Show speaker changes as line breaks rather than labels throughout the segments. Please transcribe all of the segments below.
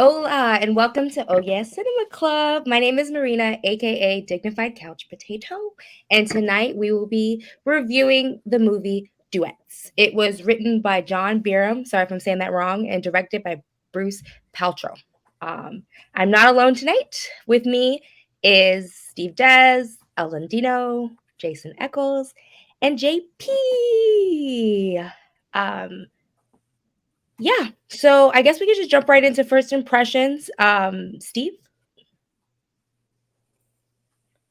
Hola, and welcome to Oye Cinema Club. My name is Marina, aka Dignified Couch Potato, and tonight we will be reviewing the movie Duets. It was written by John Byram, sorry if I'm saying that wrong, and directed by Bruce Paltrow. I'm not alone tonight. With me is Steve Dez, El Landino, Jason Eccles, and JP. Um, yeah. So I guess we could just jump right into first impressions. Steve?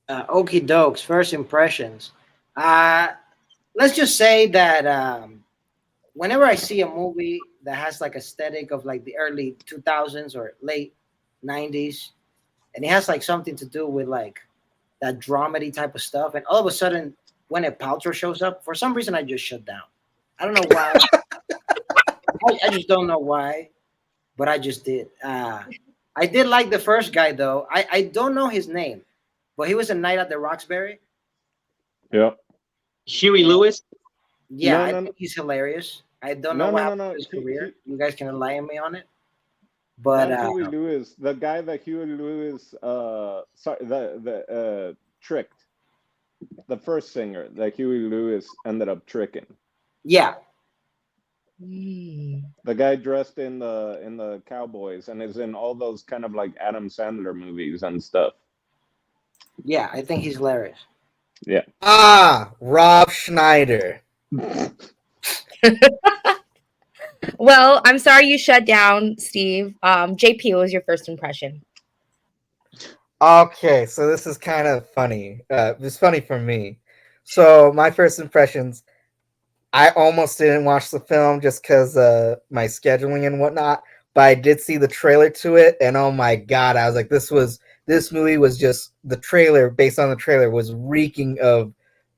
Okie dokes, first impressions. Uh, let's just say that whenever I see a movie that has like aesthetic of like the early 2000s or late 90s, and it has like something to do with like that dramedy type of stuff, and all of a sudden when a Paltrow shows up, for some reason I just shut down. I don't know why. I just don't know why, but I just did. I did like the first guy though. I don't know his name, but he was a knight at the Roxbury.
Yeah.
Huey Lewis.
Yeah,
No,
I
no,
think he's hilarious. I don't know
no,
what
no, no,
happened
no.
to his
He,
career.
he,
You guys can enlighten me on it. But
not Huey Lewis. The guy that Huey Lewis, sorry, the tricked. The first singer that Huey Lewis ended up tricking.
yeah,
The guy dressed in the cowboys and is in all those kind of like Adam Sandler movies and stuff.
yeah, I think he's hilarious.
Yeah.
Rob Schneider.
Well, I'm sorry you shut down, Steve. JP, what was your first impression?
Okay, so this is kind of funny. It's funny for me. So my first impressions, I almost didn't watch the film just because my scheduling and whatnot. But I did see the trailer to it, and oh my god, I was like, this movie was just the trailer. Based on the trailer, was reeking of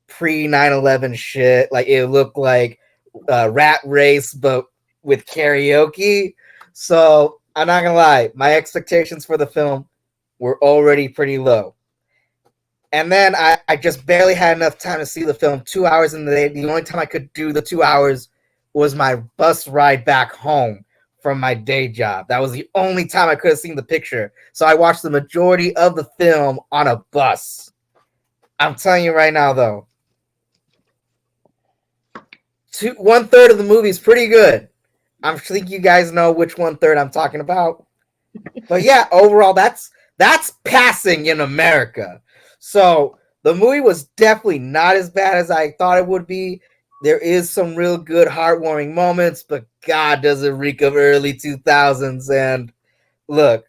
pre 9/11 shit. Like it looked like Rat Race, but with karaoke. So I'm not gonna lie, my expectations for the film were already pretty low. And then I just barely had enough time to see the film. 2 hours in the day. The only time I could do the 2 hours was my bus ride back home from my day job. That was the only time I could have seen the picture. So I watched the majority of the film on a bus. I'm telling you right now, though, 1/3 of the movie is pretty good. I think you guys know which 1/3 I'm talking about. But yeah, overall, that's passing in America. So the movie was definitely not as bad as I thought it would be. There is some real good, heartwarming moments, but God, does it reek of early 2000s. And look,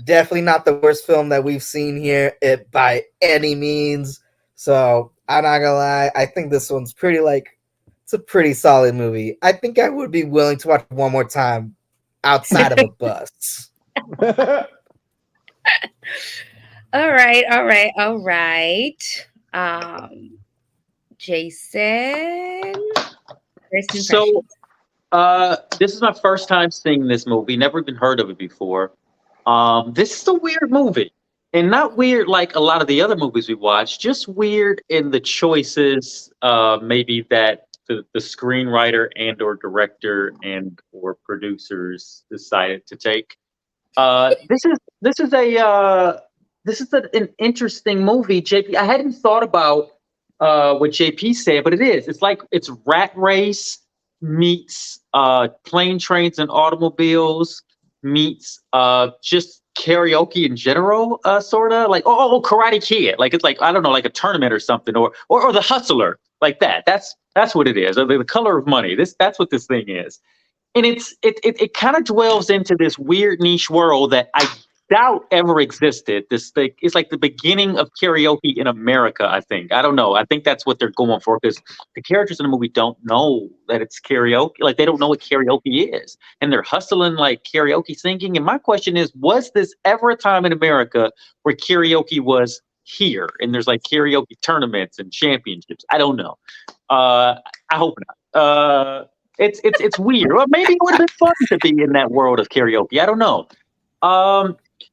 definitely not the worst film that we've seen here by any means. So I'm not gonna lie, I think this one's it's a pretty solid movie. I think I would be willing to watch it one more time outside of a bus.
All right. Jason, first impression.
So, this is my first time seeing this movie. Never even heard of it before. This is a weird movie, and not weird like a lot of the other movies we watched. Just weird in the choices, maybe that the screenwriter and or director and or producers decided to take. This is an interesting movie, JP. I hadn't thought about what JP said, but it is. It's like it's Rat Race meets Plane, Trains, and Automobiles meets just karaoke in general, sort of like Karate Kid. Like it's like I don't know, like a tournament or something, or The Hustler, like that. That's what it is. Or the Color of Money. That's what this thing is. And it kind of dwells into this weird niche world that I doubt ever existed. This thing it's like the beginning of karaoke in America. I think I don't know. I think that's what they're going for because the characters in the movie don't know that it's karaoke. Like they don't know what karaoke is, and they're hustling like karaoke singing. And my question is, was this ever a time in America where karaoke was here and there's like karaoke tournaments and championships? I don't know. I hope not. It's weird. Or maybe it would have been fun to be in that world of karaoke. I don't know.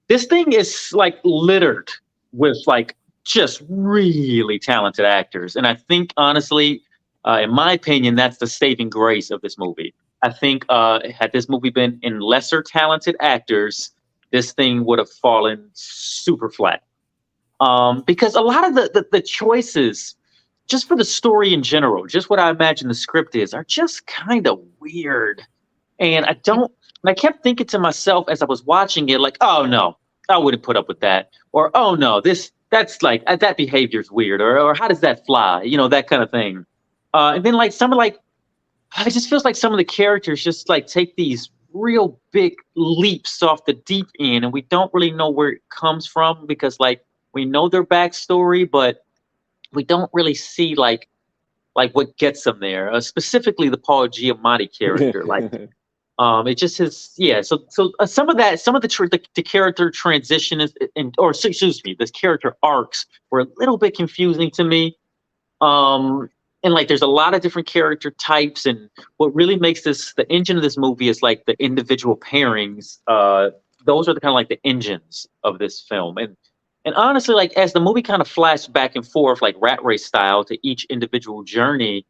This thing is like littered with like just really talented actors, and I think honestly, in my opinion, that's the saving grace of this movie. I think had this movie been in lesser talented actors, this thing would have fallen super flat. Because a lot of the choices, just for the story in general, just what I imagine the script is, are just kind of weird. And I kept thinking to myself as I was watching it, like, oh no, I wouldn't put up with that. Or, oh no, that's like, that behavior's weird. Or how does that fly? That kind of thing. And then like some of like, it just feels like some of the characters just like take these real big leaps off the deep end, and we don't really know where it comes from because like we know their backstory, but we don't really see like what gets them there. Specifically, the Paul Giamatti character, like it just is, yeah. So some of that, some of the character transition is, or excuse me, the character arcs were a little bit confusing to me. Um, and like, there's a lot of different character types, and what really makes this the engine of this movie is like the individual pairings. Those are the kind of like the engines of this film, and honestly, like as the movie kind of flashed back and forth, like rat race style, to each individual journey,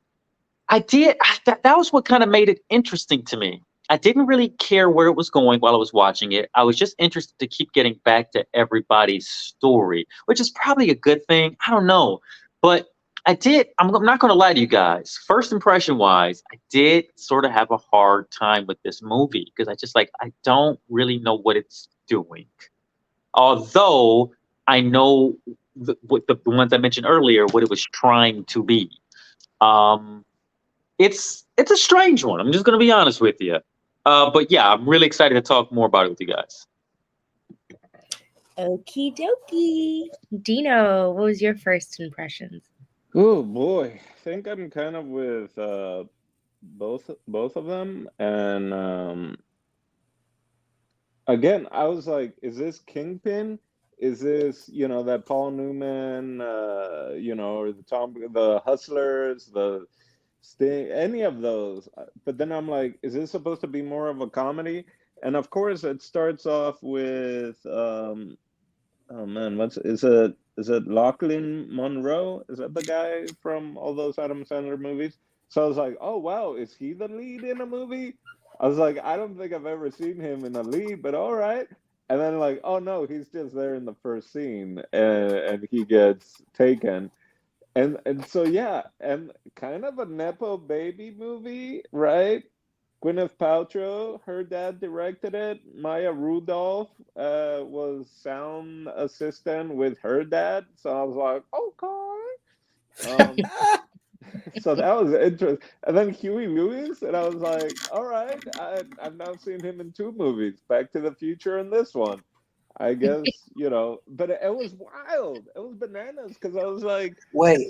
that was what kind of made it interesting to me. I didn't really care where it was going while I was watching it. I was just interested to keep getting back to everybody's story, which is probably a good thing. I don't know. But I'm not going to lie to you guys. First impression wise, I did sort of have a hard time with this movie because I don't really know what it's doing. Although I know what the ones I mentioned earlier, what it was trying to be. Um, it's a strange one. I'm just gonna be honest with you. But yeah, I'm really excited to talk more about it with you guys.
Okie dokie. Dino, what was your first impressions?
Oh boy, I think I'm kind of with both of them, and again, I was like, is this Kingpin? Is this, that Paul Newman, or the Hustlers, the Sting, any of those? But then I'm like, is this supposed to be more of a comedy? And of course, it starts off with, oh man, is it Lachlan Monroe? Is that the guy from all those Adam Sandler movies? So I was like, oh wow, is he the lead in a movie? I was like, I don't think I've ever seen him in a lead, but all right. And then like, oh no, he's just there in the first scene, and he gets taken. And so yeah, and kind of a nepo baby movie, right? Gwyneth Paltrow, her dad directed it. Maya Rudolph was sound assistant with her dad. So I was like, okay. So that was interesting. And then Huey Lewis, and I was like, all right, I've now seen him in two movies, Back to the Future and this one. I guess, but it was wild. It was bananas because I was like,
Wait.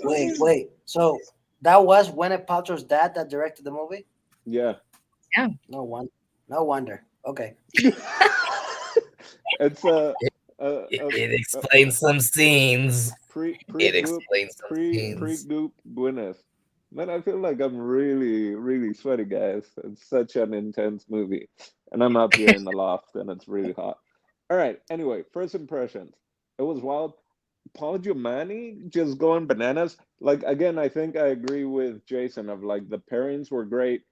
So that was Gwyneth Paltrow's dad that directed the movie?
yeah.
Yeah.
No one. No wonder. Okay.
It's
It explains some scenes.
pre
It
goop
explains some
pre
scenes.
goop Gwyneth. Man, I feel like I'm really, really sweaty, guys. It's such an intense movie. And I'm up here in the loft and it's really hot. All right. Anyway, first impressions. It was wild. Paul Giamatti just going bananas. Like again, I think I agree with Jason of like the pairings were great.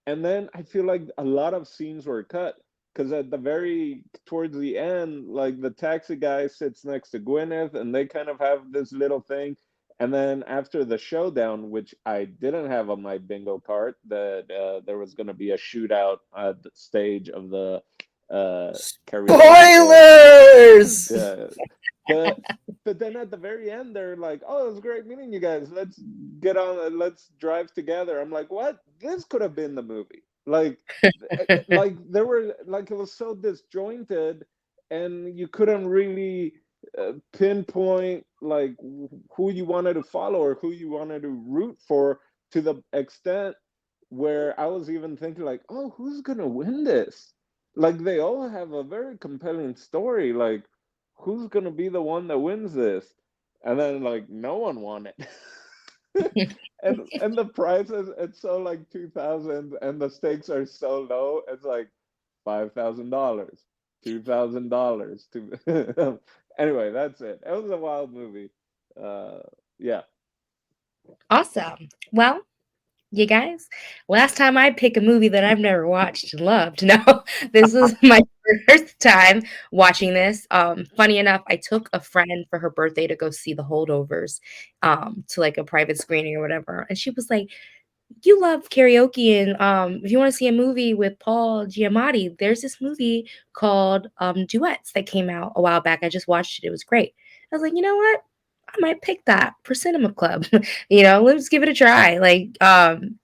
And then I feel like a lot of scenes were cut because at the very towards the end, like the taxi guy sits next to Gwyneth and they kind of have this little thing. And then after the showdown, which I didn't have on my bingo card, that there was going to be a shootout at the stage of the karaoke.
Spoilers!
Yeah, but but then at the very end, they're like, "Oh, it was great meeting you guys. Let's get on. Let's drive together." I'm like, "What? This could have been the movie." Like there were like it was so disjointed, and you couldn't really pinpoint like who you wanted to follow or who you wanted to root for to the extent where I was even thinking like, "Oh, who's gonna win this?" Like they all have a very compelling story. Like who's gonna be the one that wins this? And then like no one won it. And the prices it's so like 2,000 and the stakes are so low. It's like $5,000, $2,000. Anyway, that's it. It was a wild movie. Yeah.
Awesome. Well, You guys, last time I pick a movie that I've never watched and loved. No, this was my first time watching this. Funny enough, I took a friend for her birthday to go see The Holdovers, to like a private screening or whatever, and she was like, "You love karaoke, and if you want to see a movie with Paul Giamatti, there's this movie called Duets that came out a while back. I just watched it. It was great." I was like, you know what? I might pick that for Cinema Club. Let's give it a try.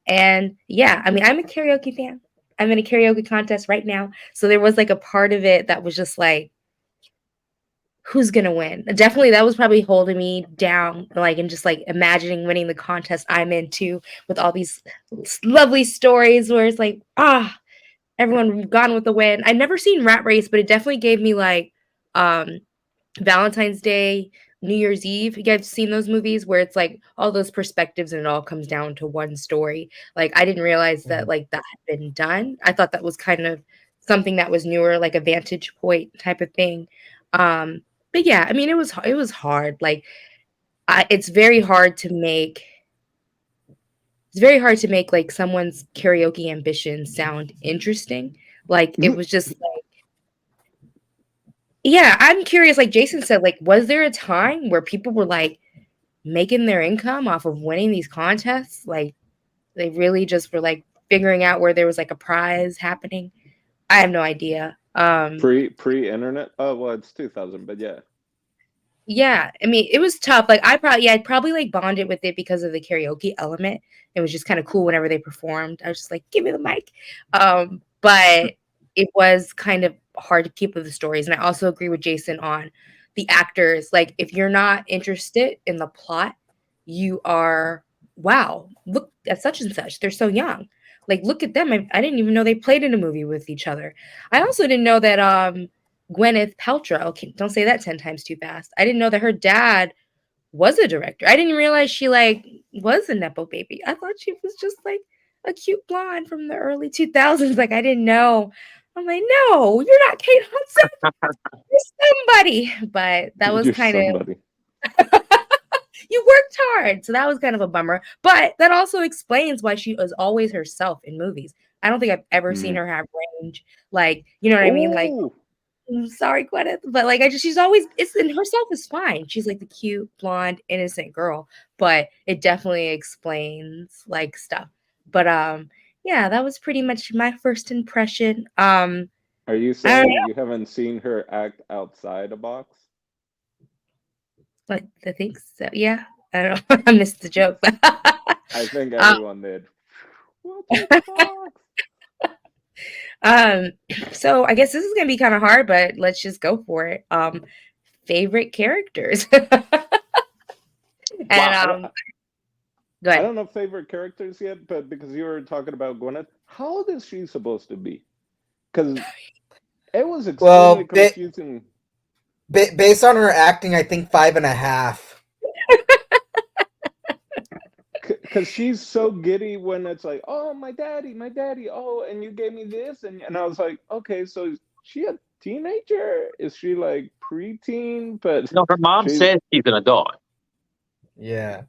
And yeah, I mean, I'm a karaoke fan. I'm in a karaoke contest right now. So there was like a part of it that was just like, who's gonna win? Definitely that was probably holding me down, like, and just like imagining winning the contest I'm into with all these lovely stories where it's like, everyone gone with the wind. I'd never seen Rat Race, but it definitely gave me like um Valentine's Day, New Year's Eve. You guys seen those movies where it's like all those perspectives and it all comes down to one story? Like I didn't realize that
Mhm.
like that had been done. I thought that was kind of something that was newer, like a vantage point type of thing. Um, but yeah, I mean it was hard. Like it's very hard to make like someone's karaoke ambition sound interesting. Like it was just yeah, I'm curious, like Jason said, like, was there a time where people were like making their income off of winning these contests? Like, they really just were like figuring out where there was like a prize happening? I have no idea.
Pre-internet. Oh well, it's 2000, but yeah.
Yeah, I mean, it was tough. Like, I'd probably like bonded with it because of the karaoke element. It was just kind of cool whenever they performed. I was just like, give me the mic. But it was kind of hard to keep with the stories. And I also agree with Jason on the actors. Like, if you're not interested in the plot, you are, wow, look at such and such. They're so young. Like, look at them. I didn't even know they played in a movie with each other. I also didn't know that Gwyneth Paltrow. Okay, don't say that 10 times too fast. I didn't know that her dad was a director. I didn't realize she like was a nepo baby. I thought she was just like a cute blonde from the early 2000s. Like I didn't know. I'm like, no, you're not Kate Hudson. You're somebody. But that was
You're
kind of
somebody.
you worked hard. So that was kind of a bummer. But that also explains why she was always herself in movies. I don't think I've ever seen
Mm.
her have range. Like, you know what I mean? Like
Oh,
sorry, Gwyneth, but like she's always it's in herself is fine. She's like the cute, blonde, innocent girl, but it definitely explains like stuff. But yeah, that was pretty much my first impression.
are you
I don't
saying
know,
you haven't seen her act outside a box?
but I think so. Yeah, I don't know. I missed the joke.
I think
um,
everyone did. Outside the box.
um, so I guess this is gonna be kind of hard, but let's just go for it. Favorite characters, and
Wow.
go
I
ahead.
don't know favorite characters yet, but because you were talking about Gwyneth, how old is she supposed to be? Because it was extremely
Well,
confusing.
based on her acting, I think 5.5.
Because she's so giddy when it's like, oh, my daddy, oh, and you gave me this. And I was like, okay, so is she a teenager? Is she like preteen? But
No, her mom
she's
says she's an adult.
Yeah.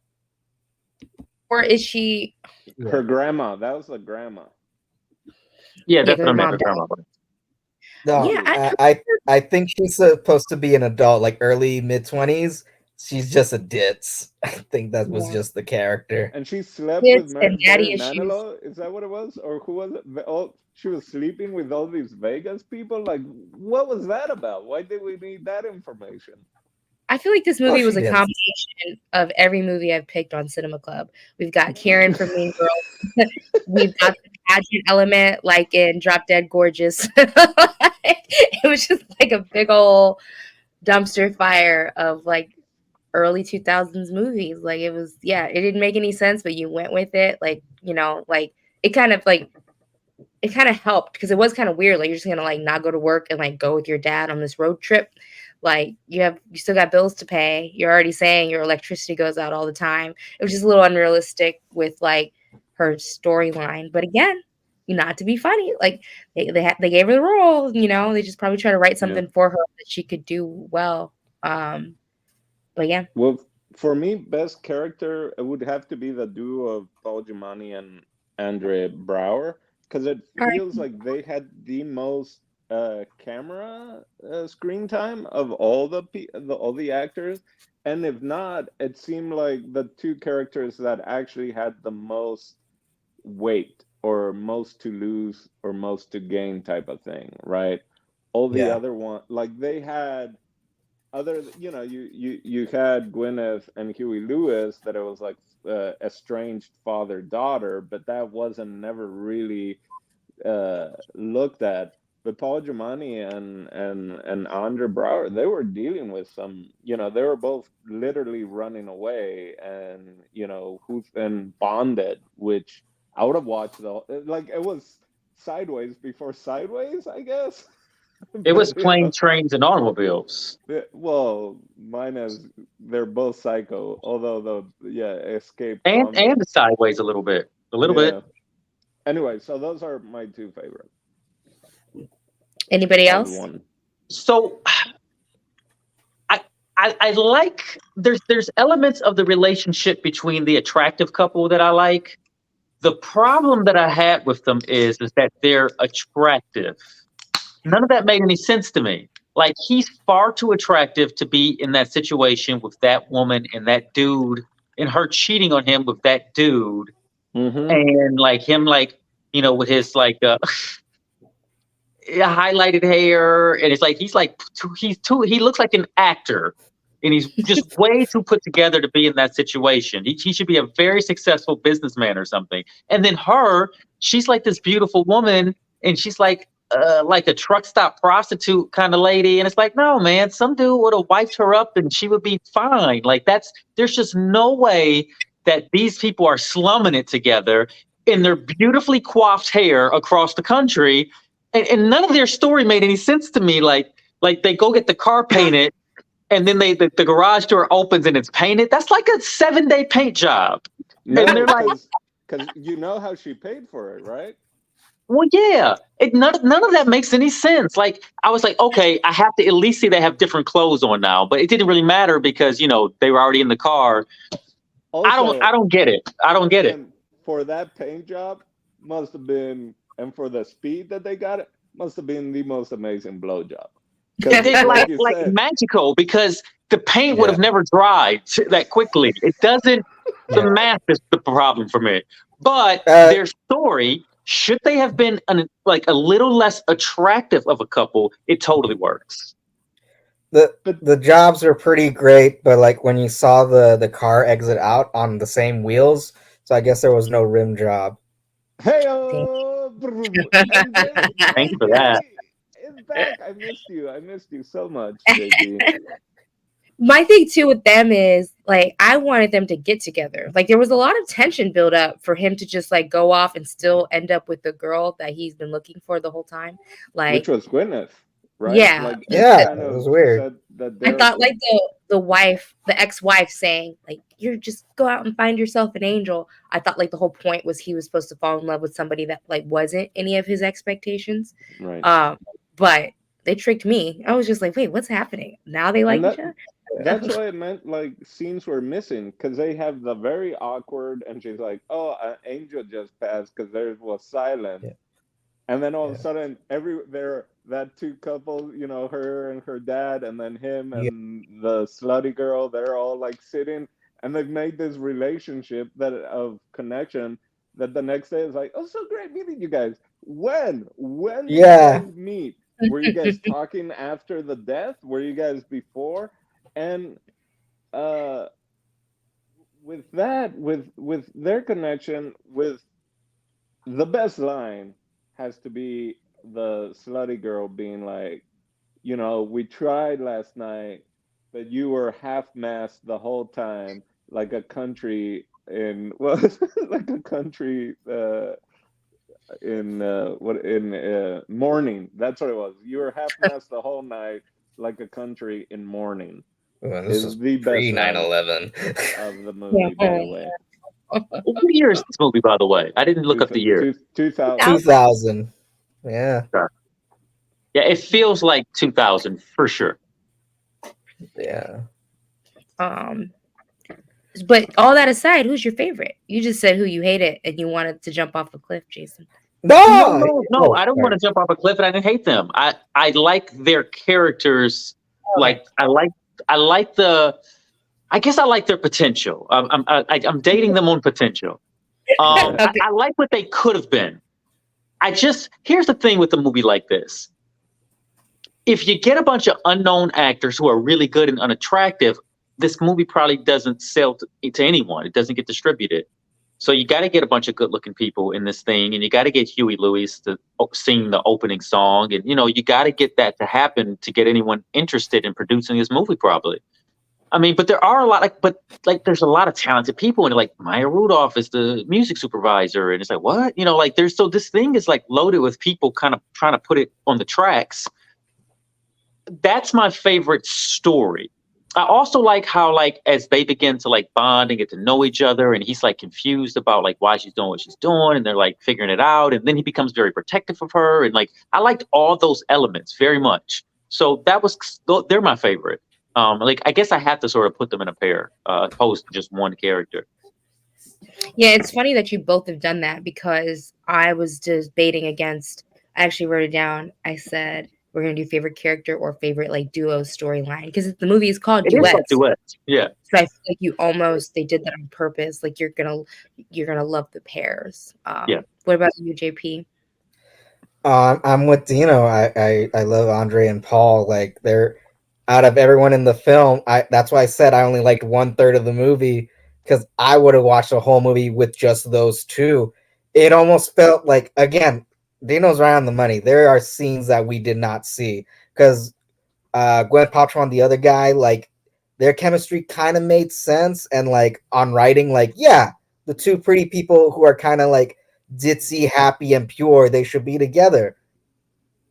Or is she?
her
Yeah.
grandma. That was the grandma.
Yeah,
Yeah,
that's what
because
I
her
meant.
mom
Her
died.
grandma.
No,
Yeah,
She,
I think she's supposed to be an adult, like early mid 20s. She's just a ditz. I think that was
yeah.
just the character.
and she slept with
Kids and
Barry
daddy issues.
Manilow. Is that what it was? Or who was it? Oh, she was sleeping with all these Vegas people. Like, what was that about? Why did we need that information?
I feel like this
Oh,
movie was
she
a
did.
combination of every movie I've picked on Cinema Club. We've got Karen from Mean Girls. We've got the pageant element, like in Drop Dead Gorgeous. It was just like a big old dumpster fire of like early 2000s movies. Like it was, yeah, it didn't make any sense, but you went with it. Like, like it kind of like it kind of helped because it was kind of weird. Like you're just gonna like not go to work and like go with your dad on this road trip. Like you still got bills to pay. You're already saying your electricity goes out all the time. It was just a little unrealistic with like her storyline. But again, not to be funny, like they gave her the role. They just probably try to write
Yeah.
something for her that she could do well. But yeah,
Well, for me, best character, it would have to be the duo of Paul Giamatti and Andre Braugher, because it
All right.
feels like they had the most camera screen time of all all the actors, and if not, it seemed like the two characters that actually had the most weight or most to lose or most to gain type of thing, right? All the
Yeah.
other one, like they had you had Gwyneth and Huey Lewis that it was like estranged father daughter, but that wasn't never really looked at. But Paul Giamatti and Andre Braugher, they were dealing with some, they were both literally running away, and who and bonded, which I would have watched like it was Sideways before Sideways, I guess.
It was
But
Plane, Trains, and Automobiles.
well, mine is they're both psycho, although Escape
And
Convict.
the Sideways a little bit. A little
Yeah.
bit.
Anyway, so those are my two favorites.
Anybody
Odd
else?
one.
So I like there's elements of the relationship between the attractive couple that I like. The problem that I had with them is that they're attractive. None of that made any sense to me. Like he's far too attractive to be in that situation with that woman and that dude, and her cheating on him with that dude,
Mm-hmm.
and like him, like with his like highlighted hair, and it's like he looks like an actor, and he's just way too put together to be in that situation. He should be a very successful businessman or something. And then she's like this beautiful woman, and she's like a truck stop prostitute kind of lady, and it's like, no man, some dude would have wiped her up and she would be fine. Like there's just no way that these people are slumming it together in their beautifully coiffed hair across the country. And none of their story made any sense to me. Like they go get the car painted, and then the garage door opens and it's painted. That's like a 7-day paint job.
No,
And they're like,
because you know how she paid for it, right?
well, yeah. None of that makes any sense. Like I was like, okay, I have to at least see they have different clothes on now, but it didn't really matter because they were already in the car.
Also,
I don't get it. I don't get it.
and for that paint job, must have been, and for the speed that they got it, must have been the most amazing blowjob.
It's
Like you
like
said,
magical because the paint would have
Yeah.
never dried that quickly. It doesn't. The
Yeah.
math is the problem for me. But
Uh,
their story, should they have been a little less attractive of a couple, it totally works.
the jobs are pretty great, but like when you saw the car exit out on the same wheels, so I guess there was no rim job.
hey,
Thank you for that.
is back. I missed you. I missed you so much, JP.
My thing too with them is like I wanted them to get together. Like there was a lot of tension built up for him to just like go off and still end up with the girl that he's been looking for the whole time. Like
Which was Gwyneth, right?
yeah,
Like
Yeah,
kind
it
of
was weird.
said that
I
they're
thought like the ex-wife saying like you're just go out and find yourself an angel. I thought like the whole point was he was supposed to fall in love with somebody that like wasn't any of his expectations.
right.
But they tricked me. I was just like, wait, what's happening? Now they like
And
each other.
that's why it meant like scenes were missing because they have the very awkward, and she's like, "Oh, an angel just passed," because there was silence,
Yeah.
and then all of
Yeah.
a sudden, that two couples, her and her dad, and then him
Yeah.
and the slutty girl, they're all like sitting, and they've made this relationship of connection that the next day is like, "Oh, so great meeting you guys." When did
Yeah.
you guys meet? Were you guys talking after the death? Were you guys before? And with that, with their connection, with the best line has to be the slutty girl being like, we tried last night, but you were half-mast the whole time, like a country in like a country in mourning. That's what it was. You were half-mast the whole night, like a country in mourning.
Well, this
Is
was
the best
pre
line
9/11.
of the movie, by the way.
What year is this movie, by the way? I didn't look up the year.
2000.
2000. Yeah.
Yeah, it feels like 2000 for sure.
Yeah.
But all that aside, who's your favorite? You just said who you hated and you wanted to jump off a cliff, Jason.
No,
No.
oh,
I don't want
sorry.
to jump off a cliff, and I didn't hate them. I like their characters.
Okay.
Like I like the. I guess I like their potential. I'm dating them on potential.
Okay.
I like what they could have been. Here's the thing with a movie like this. If you get a bunch of unknown actors who are really good and unattractive, this movie probably doesn't sell to anyone. It doesn't get distributed. So you got to get a bunch of good-looking people in this thing, and you got to get Huey Lewis to sing the opening song, and you got to get that to happen to get anyone interested in producing this movie. Probably. I mean, but there are a lot there's a lot of talented people, and like Maya Rudolph is the music supervisor, and it's like what this thing is like loaded with people kind of trying to put it on the tracks. That's my favorite story. I also like how as they begin to bond and get to know each other, and he's confused about why she's doing what she's doing, and they're figuring it out, and then he becomes very protective of her, and I liked all those elements very much. So they're my favorite. I guess I have to sort of put them in a pair, opposed to just one character.
Yeah, it's funny that you both have done that because I was debating against. I actually wrote it down. I said we're gonna do favorite character or favorite duo storyline because the movie is called
It is like
Duets.
duets, yeah.
So I feel like they did that on purpose. Like you're gonna love the pairs.
Yeah.
What about you, JP?
I'm with Dino. I love Andre and Paul. Like they're out of everyone in the film. That's why I said I only liked 1/3 of the movie because I would have watched the whole movie with just those two. It almost felt like again, Dino's right on the money. There are scenes that we did not see because Gwen Paltrow and the other guy, their chemistry kind of made sense, and on writing, yeah, the two pretty people who are kind of ditzy, happy, and pure, they should be together.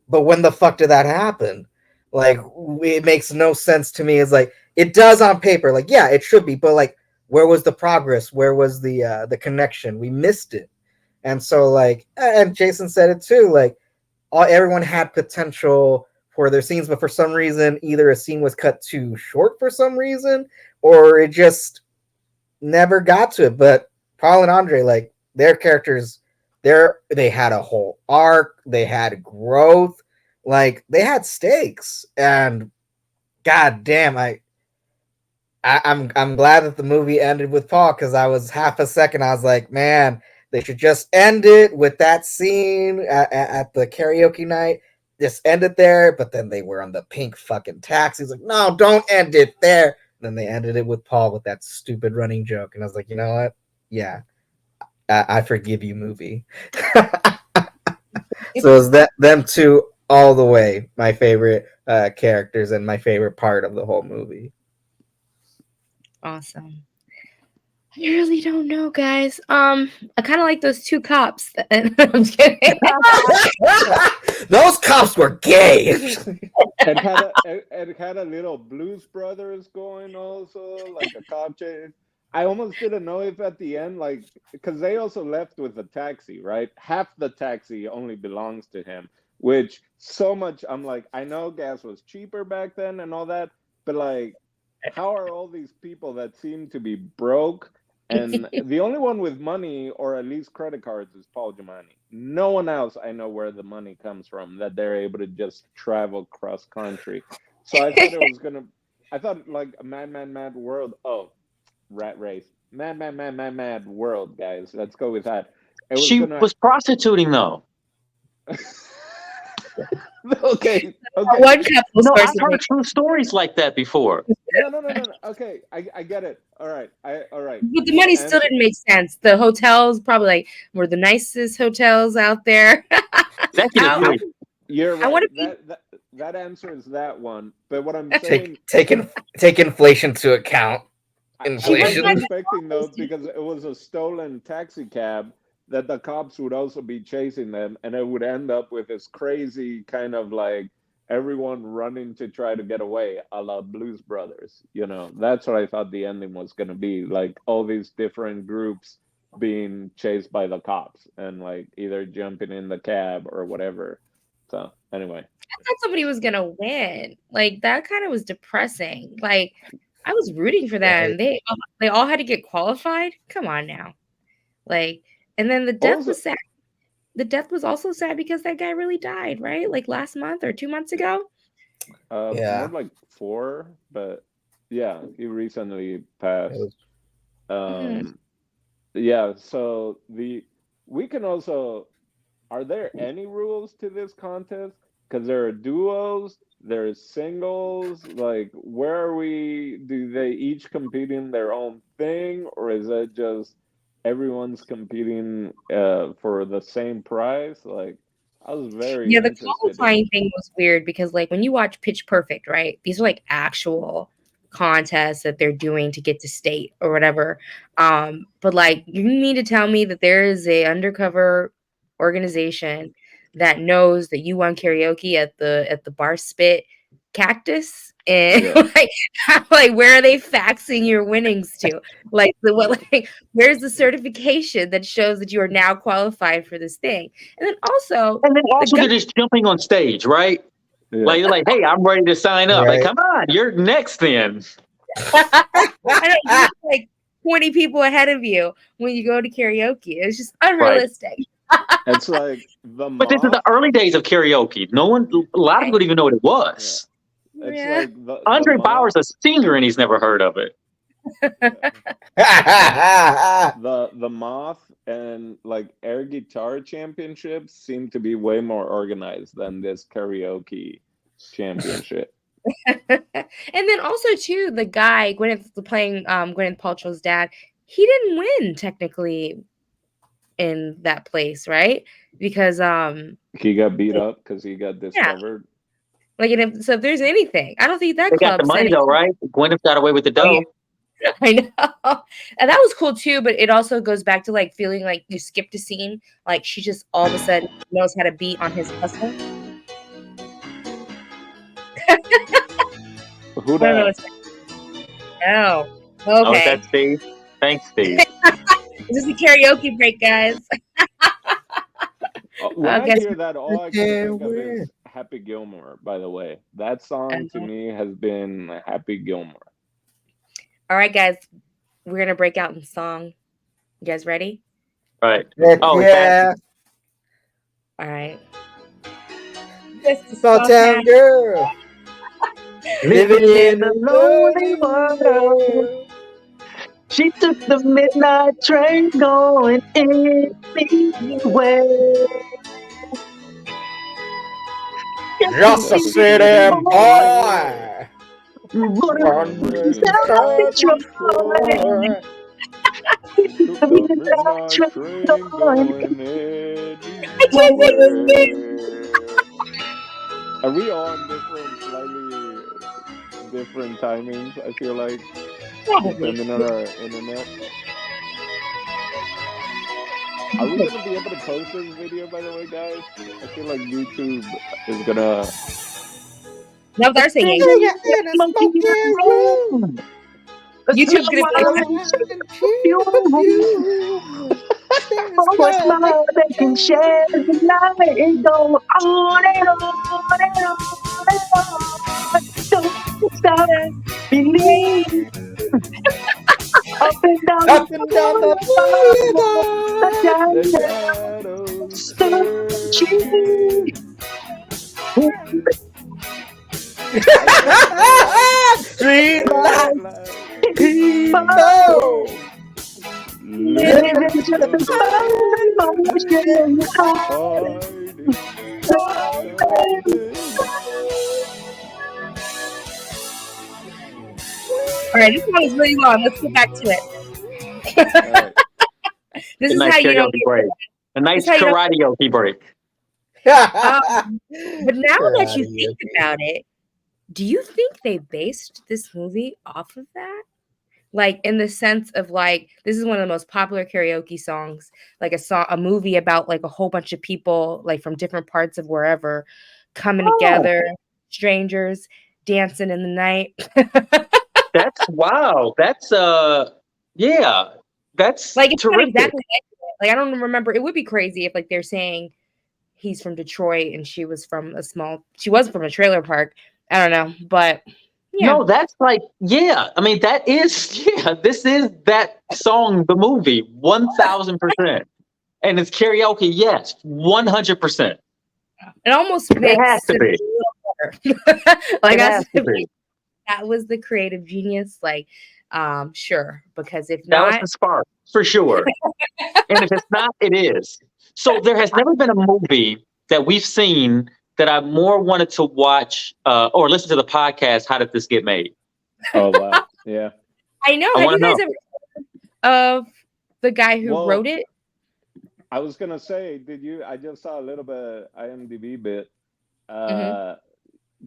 But when the fuck did that happen? It makes no sense to me. It's it does on paper, yeah, it should be, but where was the progress? Where was the connection? We missed it. And so and Jason said it too, everyone had potential for their scenes, but for some reason, either a scene was cut too short for some reason, or it just never got to it. But Paul and Andre, their characters, they had a whole arc, they had growth, they had stakes, and god damn, I'm glad that the movie ended with Paul because I was half a second I was like, man, they should just end it with that scene at the karaoke night. Just end it there. But then they were on the pink fucking taxis. Like, no, don't end it there. And then they ended it with Paul with that stupid running joke. And I was like, you know what? Yeah, I forgive you, movie. So is that them two all the way? My favorite characters and my favorite part of the whole movie.
Awesome. I really don't know, guys. I kind of like those two cops. I'm just kidding.
Those cops were gay.
It had a little Blues Brothers going also, like a cop chase. I almost didn't know if at the end, because they also left with a taxi, right? Half the taxi only belongs to him, which so much, I'm like, I know gas was cheaper back then and all that, but how are all these people that seem to be broke? And the only one with money, or at least credit cards, is Paul Giamatti. No one else I know where the money comes from that they're able to just travel cross country. So I thought I thought a mad world. Oh, rat race. Mad world, guys. Let's go with that.
She was prostituting though.
Okay.
One couple.
No, I've heard true stories like that before.
No. Okay, I get it. All right. All right.
But the money still didn't make sense. The hotels probably were the nicest hotels out there.
You're right.
I want to
that answers that one. But what I'm saying,
take inflation to account.
Inflation. I was expecting though, because it was a stolen taxi cab, that the cops would also be chasing them, and it would end up with this crazy kind of everyone running to try to get away, a la Blues Brothers. That's what I thought the ending was going to be, all these different groups being chased by the cops and either jumping in the cab or whatever. So anyway,
I thought somebody was gonna win. That kind of was depressing. I was rooting for them.
Right.
They all had to get qualified. Come on now, like, and then the death
Also,
was sad. The death was also sad because that guy really died, right? Like last month or 2 months ago.
more
Yeah.
like 4, but yeah, he recently
It
passed.
was,
Mhm.
Yeah, so we can also, are there any rules to this contest? Because there are duos, there's singles. Like, where are we? Do they each compete in their own thing, or is it just everyone's competing for the same prize? Like, I was very
Yeah, the
interested in.
qualifying thing was weird because, like, when you watch Pitch Perfect, right? These are like actual contests that they're doing to get to state or whatever. But like, you mean to tell me that there is a undercover organization that knows that you won karaoke at the bar spit cactus and
Yeah,
like where are they faxing your winnings to? Like the what like where's the certification that shows that you are now qualified for this thing? And then also
And then
the
also
guy
they're just jumping on stage, right?
yeah.
Like you're like, hey, I'm ready to sign up. Like,
right.
come on, you're next then.
I know you have like 20 people ahead of you when you go to karaoke. It's just
Right.
unrealistic.
It's like the
But this is the
moth.
early days of karaoke. No one, a lot of people don't even know what it
Yeah,
was.
it's
Yeah.
like the
Andre
moth.
Bauer's a singer and he's never heard of it.
Yeah. The moth and like air guitar championships seem to be way more organized than this karaoke championship.
And then also too, the guy Gwyneth playing Gwyneth Paltrow's dad, he didn't win technically in that place, right? Because
He got beat up because he got
yeah,
discovered.
like and so if there's anything, I don't think that
They got the
club said
money
it.
though, right? Gwyneth got away with the
Oh yeah,
dough.
I know. And that was cool too, but it also goes back to like feeling like you skipped a scene, like she just all of a sudden knows how to beat on his hustle.
Who
I don't know
that?
what's oh.
Oh, is
Okay.
that Steve? Thanks, Steve.
This is the karaoke break, guys.
When I
Guys,
hear that, all I can
Can't
think of is
win.
Happy Gilmore. By the way, that song to me has been Happy Gilmore.
all right, guys, we're gonna break out in song. You guys ready?
Right.
Heck
Oh, is that
yeah.
All right. Just a
Small
small
town
town.
girl. Living
living in
in
a
a
lonely
lonely
world?
world.
She took the midnight train going anywhere. Just to
Just a
Just a
see
city
city
boy
boy
boy.
running
Wandering
wandering
self-control.
self-control.
self-control.
She took
Took
the
the
midnight
midnight
train
train
going
going
I can't sing this thing.
anywhere. Are we all on different, slightly different timings? I feel like,
Probably.
depending on our internet. Are we gonna be able to post this video, by the way, guys? I feel like YouTube is gonna.
No, they're singing.
Sitting in a smoky room.
YouTube's gonna be like,
Unwinding perfume. There's
for a
love
smile that can share
in
the light and go on and on and on and on. Don't stop, believe up and down the
up and down the boulevard.
The
boulevard,
shadows
searching.
searching.
Street light
Like
people.
living
Living just
Living
a fun emotion in your heart.
hiding, hiding.
all right, this one is really long. Let's get back to it.
All right.
This
A
is
nice
how you don't
karaoke break. A nice
how you don't
karaoke break.
but now that you think
Karaoke.
about it, do you think they based this movie off of that? Like in the sense of like this is one of the most popular karaoke songs, like a movie about like a whole bunch of people like from different parts of wherever coming
Oh,
together, strangers dancing in the night.
that's wow. That's yeah. That's
Like it's not
terrific.
exactly like I don't remember. It would be crazy if like they're saying he's from Detroit and she was from a trailer park. I don't know, but Yeah.
No, that's like, yeah. I mean, that is, yeah. This is that song, the movie, 1000%. And it's karaoke, yes, 100%.
It almost
It has
makes
to
it
be.
a little better. Like
It
I
has
said,
to be.
that was the creative genius. Like, sure, because if
That was
not,
the spark, for sure. And if it's not, it is. So there has never been a movie that we've seen that I more wanted to watch or listen to the podcast. How did this get made?
Oh wow, yeah.
I know.
I
Have
want
you
to
guys
know.
ever heard of the guy who wrote
Well,
it?
I was gonna say, did you? I just saw a little bit IMDb bit.
Hmm.
Uh,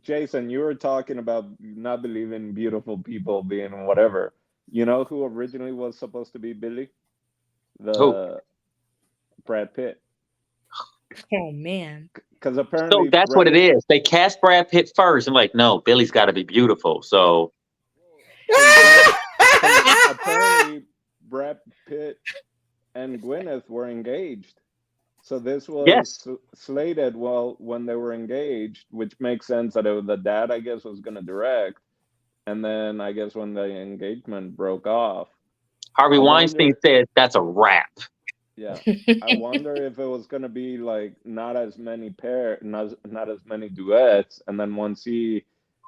Jason, you were talking about not believing beautiful people being whatever. You know who originally was supposed to be Billy?
Who?
The Brad Pitt.
Oh man.
Because
So
apparently
that's what it is. They cast Brad Pitt first and like, no, Billy's got to be beautiful. So
because apparently Brad Pitt and Gwyneth were engaged. So this was
yes,
slated well when they were engaged, which makes sense that the dad, I guess, was going to direct. And then I guess when the engagement broke off,
Harvey
I
Weinstein
wonder,
said that's a wrap.
yeah, I wonder if it was going to be like not as many not as many duets. And then once he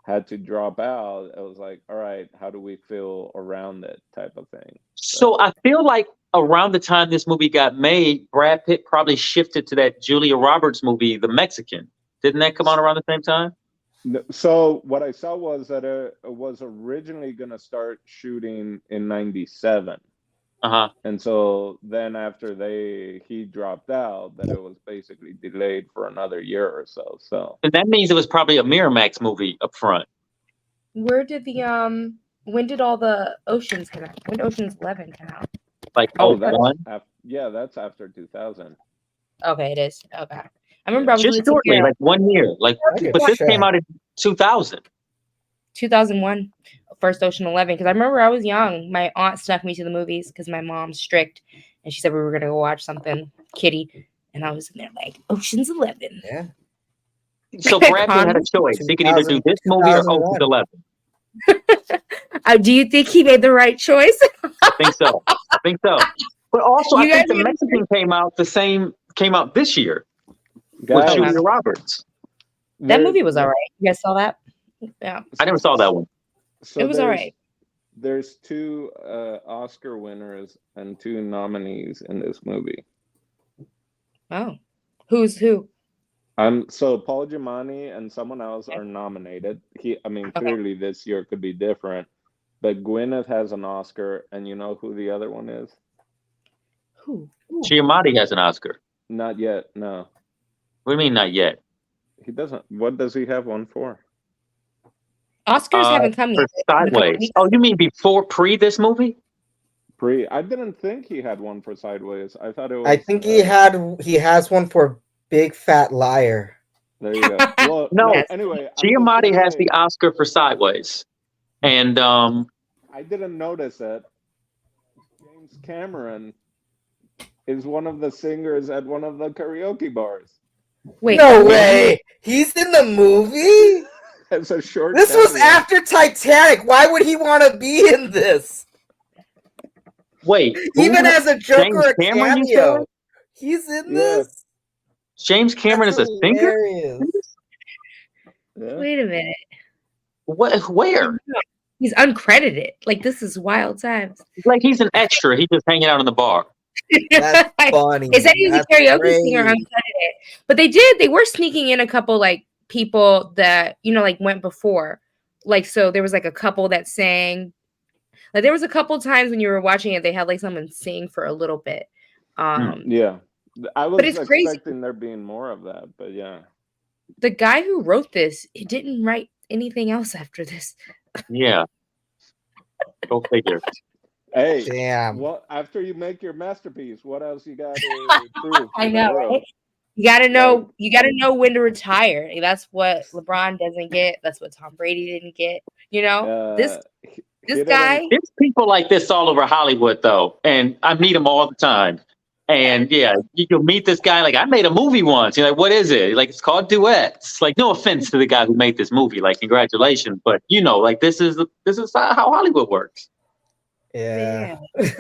had to drop out, it was like, all right, how do we feel around it type of thing.
So
So.
I feel like around the time this movie got made, Brad Pitt probably shifted to that Julia Roberts movie, The Mexican. Didn't that come out around the same time?
So what I saw was that it was originally going to start shooting in '97,
Uh-huh.
and so then after he dropped out, that it was basically delayed for another year or so. So
And that means it was probably a Miramax movie up front.
Where did the when did all the Oceans come out? When did Ocean's 11 come out?
Like
oh,
oh
that's
one.
that's after 2000.
Okay, it is. Okay. I remember I
Yeah.
was
Just
listening
shortly,
to
like 1 year. Like
I could
but this came
check.
out in 2000.
2001, first Ocean 11, because I remember I was young. My aunt snuck me to the movies because my mom's strict, and she said we were gonna go watch something kitty, and I was in there like Ocean's 11.
Yeah.
So Brad Pitt had a
Con-
choice. He could either do
2000,
this movie or Ocean's
2001.
11.
Do you think he made the right choice?
I think so. I think so. But also, I
You guys
think The
get
Mexican came out this year with
Guys,
Okay.
Julia Roberts.
That
there-
movie was all right. You guys saw that? Yeah,
I never saw that one.
so
it was all right.
There's two Oscar winners and two nominees in this movie.
Oh, who's who?
So Paul Giamatti and someone else are nominated. I mean,
Okay.
clearly this year could be different, but Gwyneth has an Oscar, and you know who the other one is?
Who?
Giamatti has an Oscar.
Not yet. No,
What do you mean not yet?
he doesn't. What does he have one for?
Oscars haven't come
For
yet. In a couple
Sideways.
weeks.
Oh, you mean pre this movie?
I didn't think he had one for Sideways. I thought it was.
I think he has one for Big Fat Liar.
There you go. Well,
No.
Yes.
Anyway, I'm just
Giamatti
gonna
has
say,
the Oscar for Sideways. And
I didn't notice it. James Cameron is one of the singers at one of the karaoke bars.
Wait,
No
what?
way. He's in the movie?
It's a short.
This was
cameo.
after Titanic. Why would he want to be in this?
wait,
Even as a joke
James
or a
Cameron, you
cameo.
said?
He's in
Yeah.
this?
James Cameron
That's
is a singer?
hilarious.
Yeah.
Wait a minute.
Where?
He's uncredited. Like, this is wild times.
Like he's an extra. He's just hanging out in the bar.
That's funny.
It said he was a
That's
karaoke
great.
singer uncredited. But they were sneaking in a couple like people that, like went before. Like, so there was like a couple that sang. Like there was a couple times when you were watching it, they had like someone sing for a little bit.
Yeah. I was
But it's crazy.
expecting there being more of that, but yeah.
The guy who wrote this, he didn't write anything else after this.
Yeah. Go figure.
Hey,
Damn.
what after you make your masterpiece, what else you got to prove?
I
to the
know,
world?
right? You gotta know when to retire. That's what LeBron doesn't get. That's what Tom Brady didn't get. This
He didn't-
guy.
There's people like this all over Hollywood, though, and I meet them all the time. And yeah, you'll meet this guy. Like, I made a movie once. You're like, what is it? Like, it's called Duets. Like, no offense to the guy who made this movie. Like, congratulations, but like this is how Hollywood works.
Yeah.
This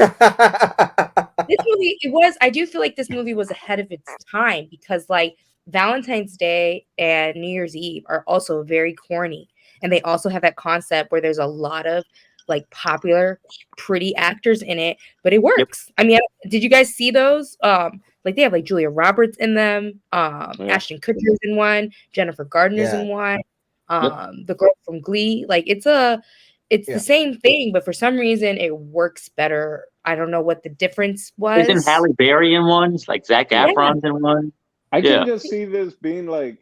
movie, I do feel like this movie was ahead of its time because like Valentine's Day and New Year's Eve are also very corny. And they also have that concept where there's a lot of like popular, pretty actors in it, but it
Yep.
works. I mean, did you guys see those? Like they have like Julia Roberts in them, Ashton Kutcher's in one, Jennifer Gardner's in one, the girl from Glee. Like it's the same thing, but for some reason it works better. I don't know what the difference was.
Isn't Halle Berry in one? It's like Zac Efron's in one.
I can just see this being like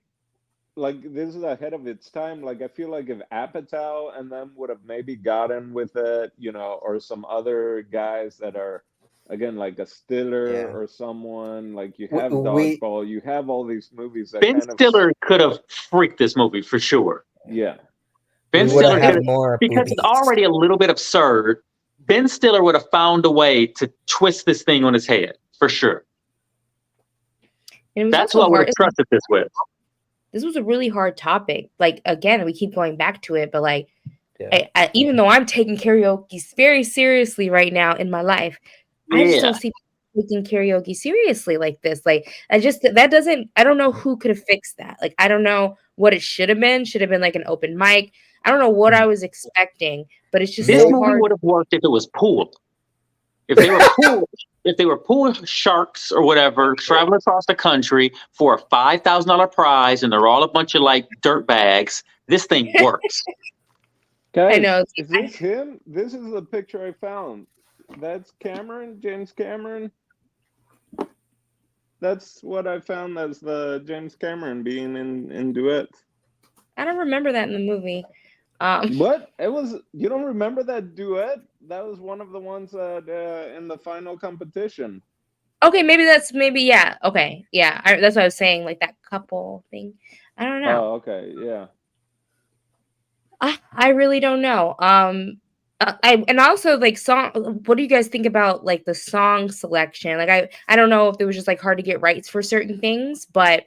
this is ahead of its time. Like I feel like if Apatow and them would have maybe gotten with it, or some other guys that are again like a Stiller or someone, like you have Dodgeball, you have all these movies that
Ben Stiller could have freaked this movie for sure.
Yeah.
Ben Stiller could have, because it's already a little bit absurd. Ben Stiller would have found a way to twist this thing on his head for sure. That's what I would have trusted this with.
This was a really hard topic. Like, again, we keep going back to it, but like, even though I'm taking karaoke very seriously right now in my life, I just don't see people taking karaoke seriously like this. Like, I don't know who could have fixed that. Like, I don't know what it should have been. Should have been like an open mic. I don't know what I was expecting, but it's just
this
so
movie
hard.
Would have worked if it was pool. If they were pool sharks or whatever, traveling across the country for a $5,000 prize, and they're all a bunch of like dirt bags, this thing works.
Guys,
I know.
Is this him? This is the picture I found. That's James Cameron. That's what I found as the James Cameron being in Duets.
I don't remember that in the movie.
What? You don't remember that duet? That was one of the ones that in the final competition.
Okay, yeah. Okay, yeah. That's what I was saying, like that couple thing. I don't know.
Oh, okay, yeah.
I really don't know. And also like song. What do you guys think about like the song selection? Like I don't know if it was just like hard to get rights for certain things, but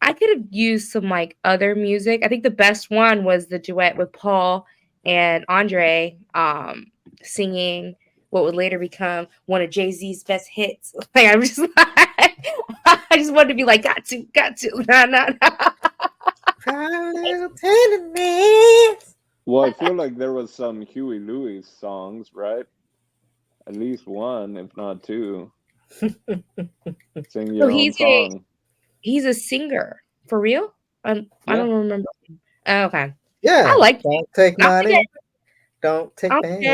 I could have used some like other music. I think the best one was the duet with Paul and Andre, singing what would later become one of Jay-Z's best hits. Like I'm just like, I just wanted to be like, got to, nah.
Well, I feel like there was some Huey Lewis songs, right? At least one, if not two. Sing your own song.
He's a singer for real. I don't remember. Oh, okay.
Yeah,
I like.
Don't take money. Don't take money.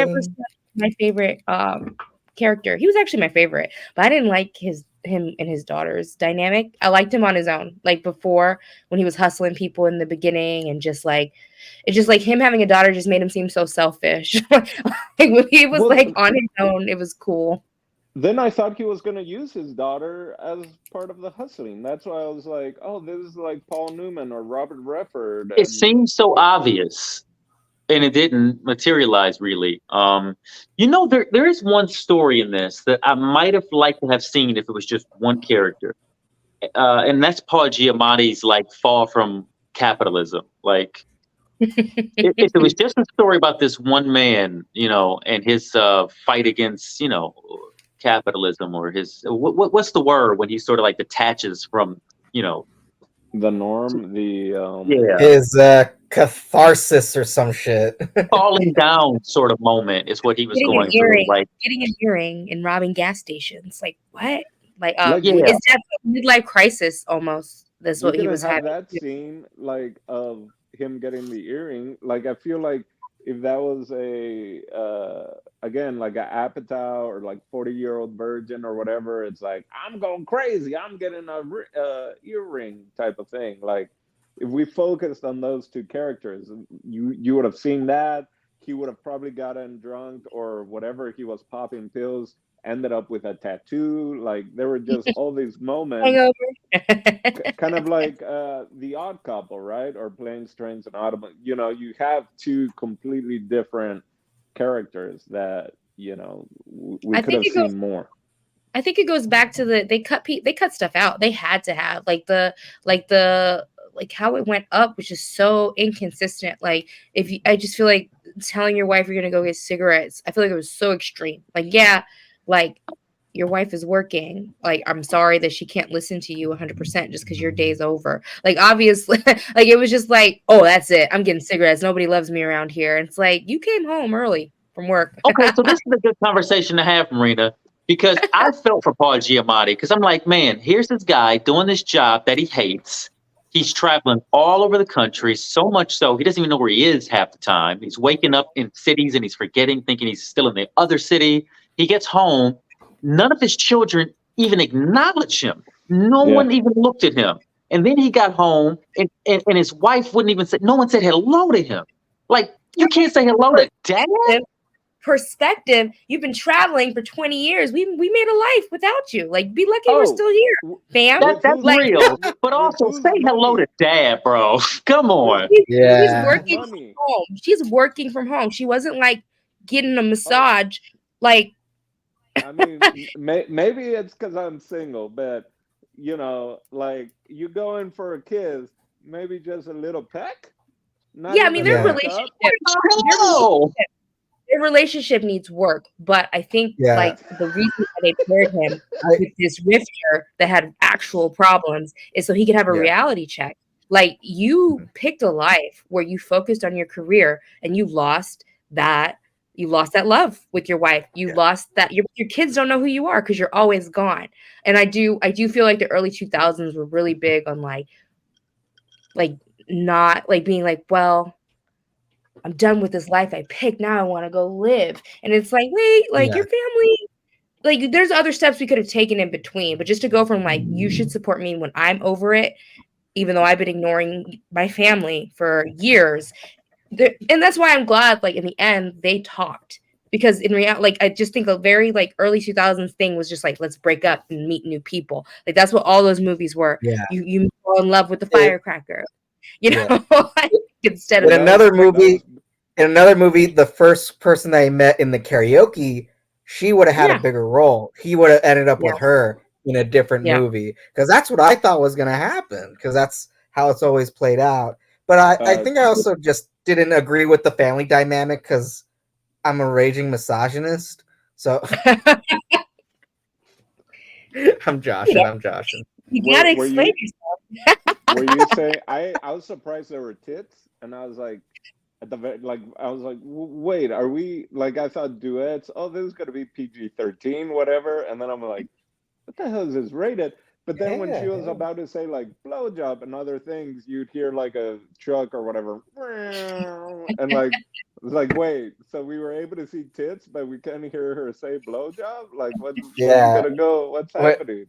My favorite character. He was actually my favorite, but I didn't like him and his daughter's dynamic. I liked him on his own, like before when he was hustling people in the beginning, and just like him having a daughter just made him seem so selfish. Like when he was like on his own, it was cool.
Then I thought he was going to use his daughter as part of the hustling. That's why I was like, oh, this is like Paul Newman or Robert Redford.
It seems so obvious, and it didn't materialize really. There is one story in this that I might have liked to have seen if it was just one character. And that's Paul Giamatti's like fall from capitalism. Like if it was just a story about this one man, and his fight against, capitalism, or his what's the word when he sort of like detaches from
the norm,
his catharsis or some shit.
Falling down sort of moment is what he was going through, like
getting an earring and robbing gas stations. Like what? It's definitely midlife crisis almost. That's what he was having.
That scene like of him getting the earring, like I feel like if that was a again like an Apatow or like 40-year-old virgin or whatever, it's like I'm going crazy, I'm getting a earring type of thing. Like if we focused on those two characters, you would have seen that. He would have probably gotten drunk or whatever, he was popping pills, ended up with a tattoo. Like there were just all these moments kind of like The Odd Couple, right? Or Planes, Trains, and Automobiles. You have two completely different characters that we could have seen more.
I think it goes back to they cut stuff out. They had to have like how it went up was just so inconsistent. Like I just feel like telling your wife you're gonna go get cigarettes. I feel like it was so extreme. Like yeah, like your wife is working. Like I'm sorry that she can't listen to you 100% just because your day's over. Like obviously, like it was just like, oh, that's it. I'm getting cigarettes. Nobody loves me around here. And it's like you came home early from work.
Okay, so this is a good conversation to have, Marina, because I felt for Paul Giamatti because I'm like, man, here's this guy doing this job that he hates. He's traveling all over the country, so much so he doesn't even know where he is half the time. He's waking up in cities and he's forgetting, thinking he's still in the other city. He gets home. None of his children even acknowledge him. No one even looked at him. And then he got home and his wife wouldn't even say, no one said hello to him. Like, you can't say hello to dad?
Perspective, you've been traveling for 20 years. We made a life without you. Like, be lucky we're still here, fam.
That's
like,
real. But also say hello to dad, bro. Come on.
She's working from home. She's working from home. She wasn't like getting a massage. Like,
I mean, maybe it's because I'm single, but you know, like you go in for a kiss, maybe just a little peck.
Yeah, I mean, their relationship. Their relationship needs work, but I think like the reason why they paired him with this rifter that had actual problems is so he could have a reality check. Like you picked a life where you focused on your career and you lost that love with your wife. You lost that your kids don't know who you are because you're always gone. And I do feel like the early 2000s were really big on like not like being like, well, I'm done with this life I picked. Now I want to go live. And it's like, wait, like your family, like there's other steps we could have taken in between. But just to go from like, you should support me when I'm over it, even though I've been ignoring my family for years. And that's why I'm glad, like in the end, they talked. Because in reality, like I just think a very like early 2000s thing was just like, let's break up and meet new people. Like that's what all those movies were.
Yeah.
You fall in love with the firecracker. You know, instead of
in another movie, the first person that he met in the karaoke, she would have had a bigger role. He would have ended up with her in a different movie because that's what I thought was going to happen because that's how it's always played out. But I think I also just didn't agree with the family dynamic because I'm a raging misogynist. So I'm joshing.
You gotta explain yourself.
Were you saying I was surprised there were tits, and I was like, at the very I was like, wait, are we like I thought duets? Oh, this is gonna be PG-13, whatever. And then I'm like, what the hell is this rated? But then when she was about to say like blowjob and other things, you'd hear like a truck or whatever, and like it's like wait, so we were able to see tits, but we can't hear her say blowjob. Like what's gonna go? What's happening?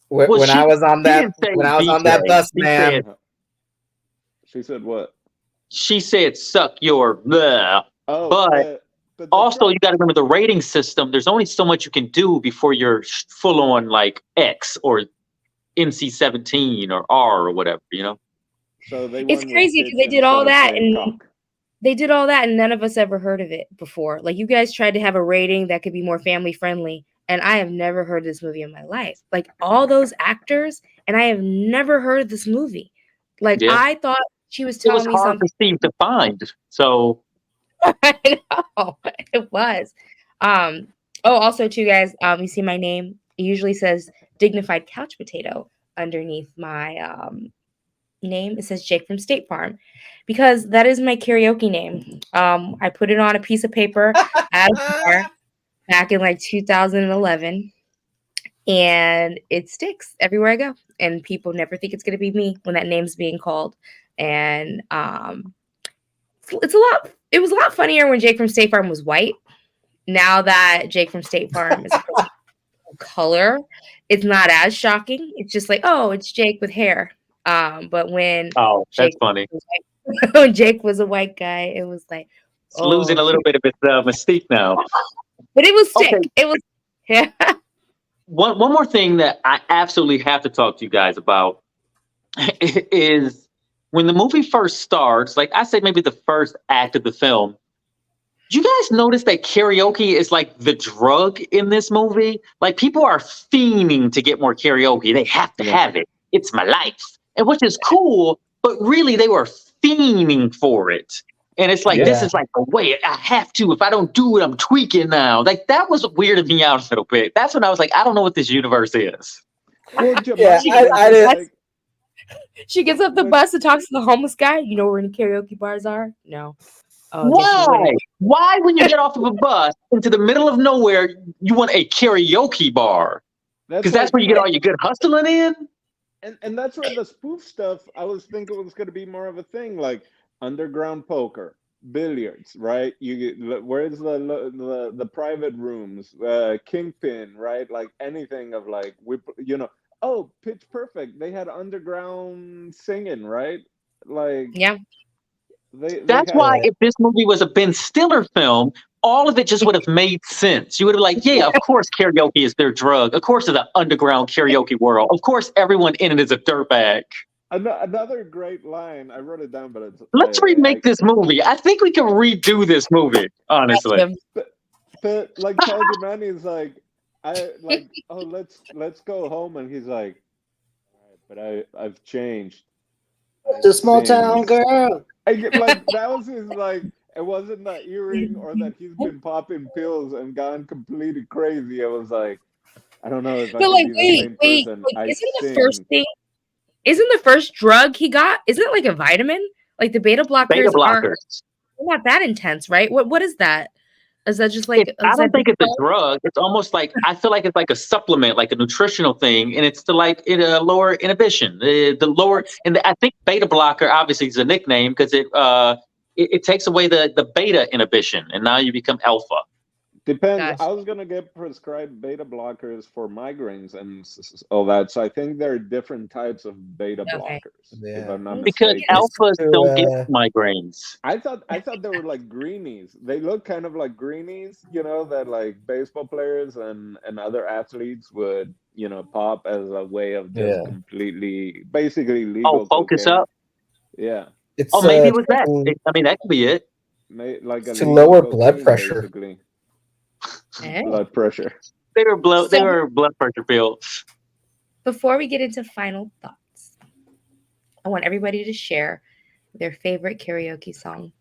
When I was on that bus, man.
She said what?
She said suck your bleh.
Oh,
but also you got to remember the rating system. There's only so much you can do before you're full on like X or NC-17 or R or whatever, you know.
So
it's crazy because they did all that and none of us ever heard of it before. Like you guys tried to have a rating that could be more family friendly. And I have never heard this movie in my life. Like all those actors, and I have never heard this movie. Like I thought she was telling me something.
It was hard to find. So
I know it was. Also too, guys. You see my name. It usually says dignified couch potato underneath my name. It says Jake from State Farm because that is my karaoke name. I put it on a piece of paper at a bar back in like 2011, and it sticks everywhere I go. And people never think it's going to be me when that name's being called. And it was a lot funnier when Jake from State Farm was white. Now that Jake from State Farm is color, it's not as shocking. It's just like, oh, it's Jake with hair. But when
that's funny.
When Jake was a white guy, it was like
it's losing a little bit of its mystique now.
But it was sick. Okay. It was
One more thing that I absolutely have to talk to you guys about is when the movie first starts, like I say maybe the first act of the film, you guys notice that karaoke is like the drug in this movie? Like people are fiending to get more karaoke. They have to have it. It's my life. And which is cool, but really they were fiending for it. And it's like, this is like the way I have to. If I don't do it, I'm tweaking now. Like that was weirded me out a little bit. That's when I was like, I don't know what this universe is.
Paul
Yeah,
Giamatti
I
was
didn't.
like,
She gets off the
What-
bus and talks to the homeless guy. You know where any karaoke bars are? No. Oh, I guess you
Why?
wouldn't.
Why, when you get off of a bus into the middle of nowhere, you want a karaoke bar? Because that's
like-
where you get all your good hustling in.
and that's where the spoof stuff, I was thinking was going to be more of a thing, like underground poker, billiards, right? Where's the private rooms, kingpin, right? Like anything of like oh, Pitch Perfect, they had underground singing, right? Like
Yeah.
That's why if this movie was a Ben Stiller film, all of it just would have made sense. You would have like, yeah, of course karaoke is their drug. Of course it's an underground karaoke world. Of course everyone in it is a dirtbag.
Another great line. I wrote it down, but
Let's remake this movie. I think we can redo this movie, honestly.
But like Paul Giamatti is like, oh, let's go home, and he's like, all right, but I've changed.
The small town girl.
Like that was his like. It wasn't that earring or that he's been popping pills and gone completely crazy. I was like, I don't know if I
But
can
like,
be the same
wait,
person.
like,
I
isn't the
sing.
first thing? Isn't the first drug he got? Isn't it like a vitamin? Like the beta blockers,
Beta
aren't
blockers.
not that intense, right? What is that? Is that just like?
I don't think it's a drug. It's almost like I feel like it's like a supplement, like a nutritional thing, and it's to like lower inhibition. The lower, and I think beta blocker obviously is a nickname because it takes away the beta inhibition, and now you become alpha.
Depends.
Gotcha.
I was gonna get prescribed beta blockers for migraines and all that. So I think there are different types of beta
Okay.
blockers. If I'm not
Because
mistaken.
alphas don't get migraines.
I thought they were like greenies. They look kind of like greenies, that like baseball players and other athletes would, pop as a way of just completely, basically legal.
Focus
cocaine.
up.
Yeah.
Maybe it was that. I mean, that could be it.
Like
to lower blood pressure.
Basically.
Hey.
Blood pressure.
They were blood pressure pills.
Before we get into final thoughts, I want everybody to share their favorite karaoke song.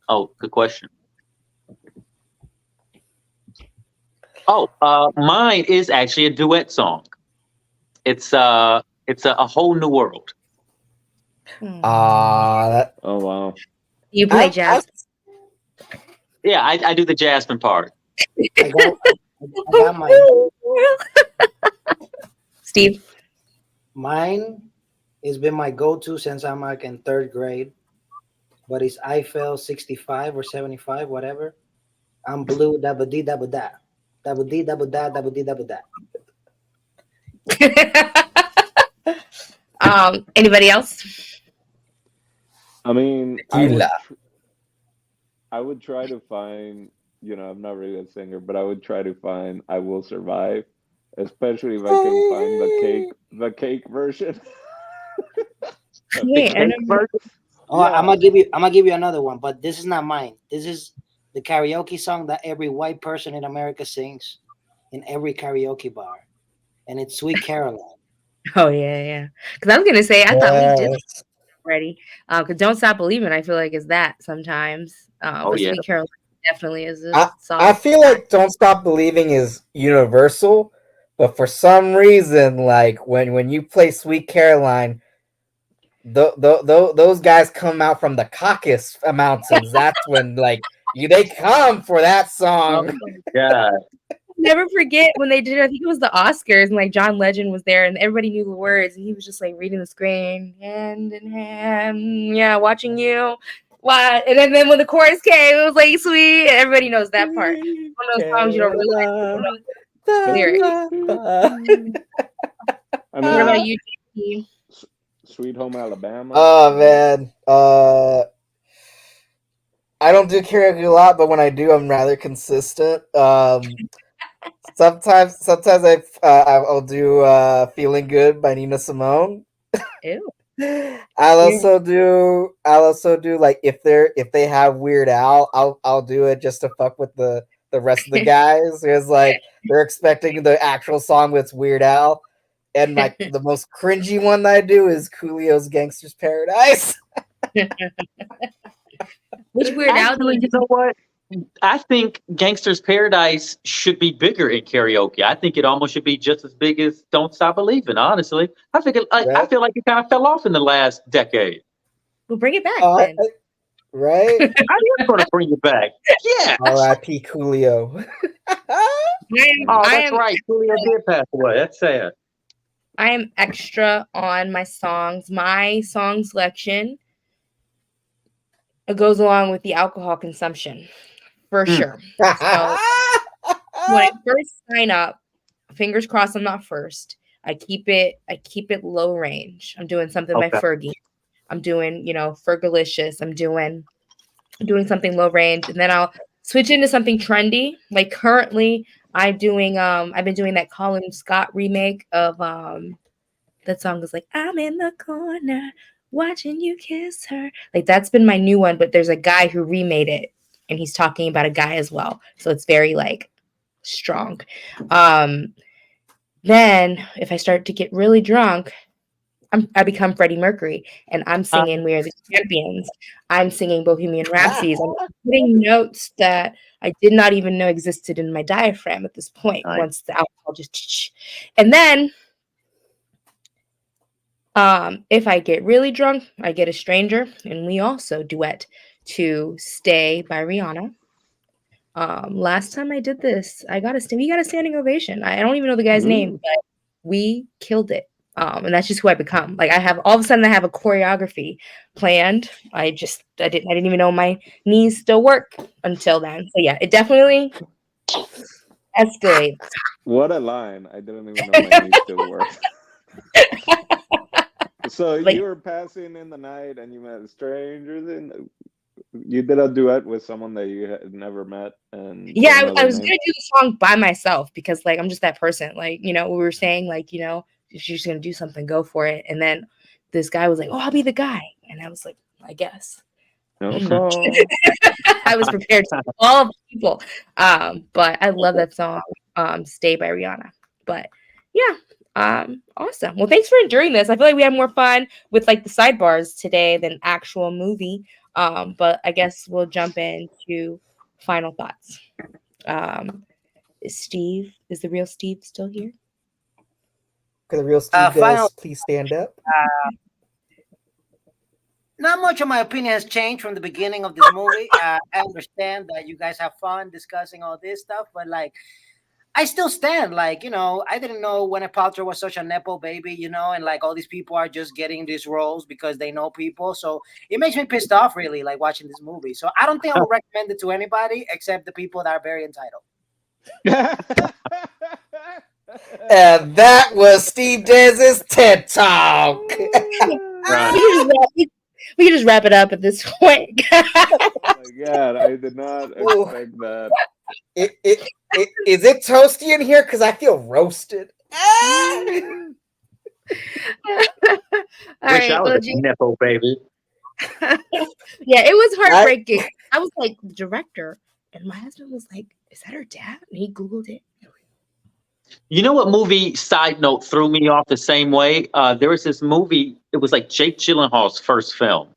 Oh, good question. Oh, mine is actually a duet song. It's a whole new world.
Oh wow.
You play jazz?
Yeah, I do the Jasmine part.
I got mine.
Steve?
Mine has been my go-to since I'm like in third grade. But it's I fell 65 or 75, whatever. I'm blue, dabba dee dabba da. Dabba dee dabba da, dabba dee dabba da.
Anybody else?
I mean, I would try to find, I'm not really a singer, but I would try to find I Will Survive, especially if I can find the cake version.
Wait,
I'm gonna give you another one, but this is not mine. This is the karaoke song that every white person in America sings in every karaoke bar, and it's Sweet Caroline.
Oh yeah. Because I was gonna say I thought we did already. Because Don't Stop Believing, I feel like is that sometimes. But
yeah.
Sweet Caroline definitely is this song.
I feel like Don't Stop Believing is universal, but for some reason, like when you play Sweet Caroline, those guys come out from the Caucasus Mountains. That's when they come for that song.
Yeah.
Never forget when they did, I think it was the Oscars, and like John Legend was there and everybody knew the words, and he was just like reading the screen, hand in hand, yeah, watching you. What? And then when the chorus came, it was like sweet. Everybody knows that part. One of those songs you don't realize the lyrics. What about you, JP?
Sweet Home Alabama.
Oh man. I don't do karaoke a lot, but when I do, I'm rather consistent. Sometimes I'll do "Feeling Good" by Nina Simone.
Ew.
I'll also do like if they have Weird Al, I'll do it just to fuck with the rest of the guys. Because like they're expecting the actual song with Weird Al. And like the most cringy one that I do is Coolio's Gangster's Paradise.
Which Weird Al do
Actually, you know what? I think Gangster's Paradise should be bigger in karaoke. I think it almost should be just as big as Don't Stop Believing. Honestly, I
Right?
feel like it kind of fell off in the last decade.
We'll bring it back
Uh,
then.
right?
I am going to bring it back. Yeah.
R.I.P. Coolio.
Oh,
I
that's
am
right. Julio did pass away. That's sad.
I am extra on my songs. My song selection goes along with the alcohol consumption for sure. So when I first sign up, fingers crossed I'm not first. I keep it low range. I'm doing something by
Okay.
Fergie. I'm doing, Fergalicious. I'm doing something low range, and then I'll switch into something trendy. Like currently I've been doing that Colin Scott remake of that song is like, I'm in the corner watching you kiss her. Like that's been my new one, but there's a guy who remade it and he's talking about a guy as well. So it's very like strong. Then if I start to get really drunk, I become Freddie Mercury and I'm singing We Are the Champions. I'm singing Bohemian Rhapsody. I'm putting notes that I did not even know existed in my diaphragm at this point.
Nice.
Once the alcohol just, and then if I get really drunk, I get a stranger, and we also duet to "Stay" by Rihanna. Last time I did this, we got a standing ovation. I don't even know the guy's name, but we killed it. And that's just who I become. Like I have all of a sudden I have a choreography planned. I didn't even know my knees still work until then. So yeah, it definitely escalates.
What a line! I didn't even know my knees still work. So
Like
you were passing in the night, and you met strangers, and you did a duet with someone that you had never met, and they
yeah,
know
I
their
was
name.
gonna do the song by myself because like I'm just that person. Like, we were saying like, if you're just gonna do something, go for it. And then this guy was like, "Oh, I'll be the guy." And I was like, I guess.
No problem.
I was prepared to all the people. But I love that song, Stay by Rihanna. But yeah. Awesome. Well, thanks for enduring this. I feel like we had more fun with like the sidebars today than actual movie. But I guess we'll jump into final thoughts. Is the real Steve still here?
Could the real Steve
Final.
guys please stand up?
Not much of my opinion has changed from the beginning of this movie. I understand that you guys have fun discussing all this stuff, but like, I still stand. Like, I didn't know when Paltrow was such a nepo baby, and like all these people are just getting these roles because they know people. So it makes me pissed off, really, like watching this movie. So I don't think I would recommend it to anybody except the people that are very entitled.
And that was Steve Dez's TED Talk.
Right.
We can just wrap it up at this point.
Oh my God, I did not expect that.
Is it toasty in here? Because I feel roasted.
All
Wish
right,
I was a nepo baby.
yeah, it was heartbreaking. I was like, the director, and my husband was like, "Is that her dad?" And he Googled it.
You know what movie, side note, threw me off the same way? There was this movie, it was like Jake Gyllenhaal's first film,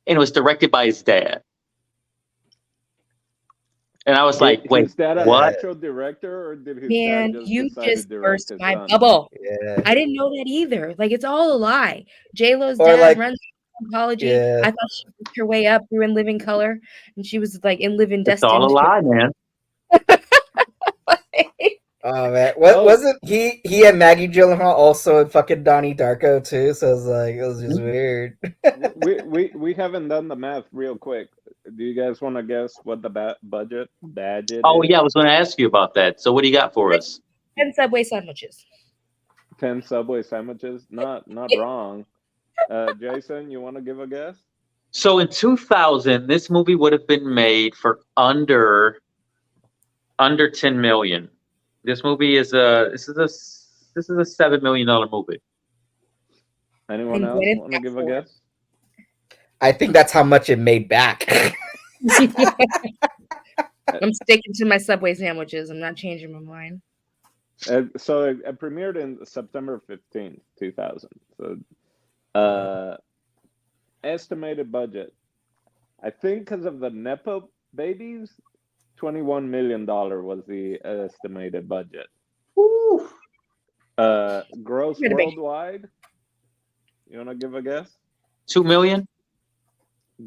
and it was directed by his dad. And I was like, wait,
is that an
what?
actual director, or did his
Man,
dad just
you
decide to
just
direct
burst
his
my
son?
bubble.
Yeah.
I didn't know that either. Like, it's all a lie. J-Lo's
Or
dad
like-
runs oncology.
Yeah.
I thought she worked her way up through In Living Color, and she was like in Living
It's all a
Destined.
lie, man.
Oh man, what wasn't he and Maggie Gyllenhaal also in fucking Donnie Darko too? So it's like it was just weird.
we haven't done the math real quick. Do you guys want to guess what the budget
Oh,
is?
yeah, I was going to ask you about that. So what do you got for us?
10 Subway sandwiches.
10 Subway sandwiches? Not wrong. Jason, you want to give a guess?
So in 2000, this movie would have been made for under 10 million. This movie is a $7 million movie.
Anyone
And
else
Gwyneth
want to give a guess?
I think that's how much it made back.
I'm sticking to my Subway sandwiches. I'm not changing my mind.
So it premiered in September 15th, 2000. So estimated budget, I think because of the Nepo babies, $21 million was the estimated budget.
Woo.
Gross
Pretty big.
worldwide, you want to give a guess?
2 million?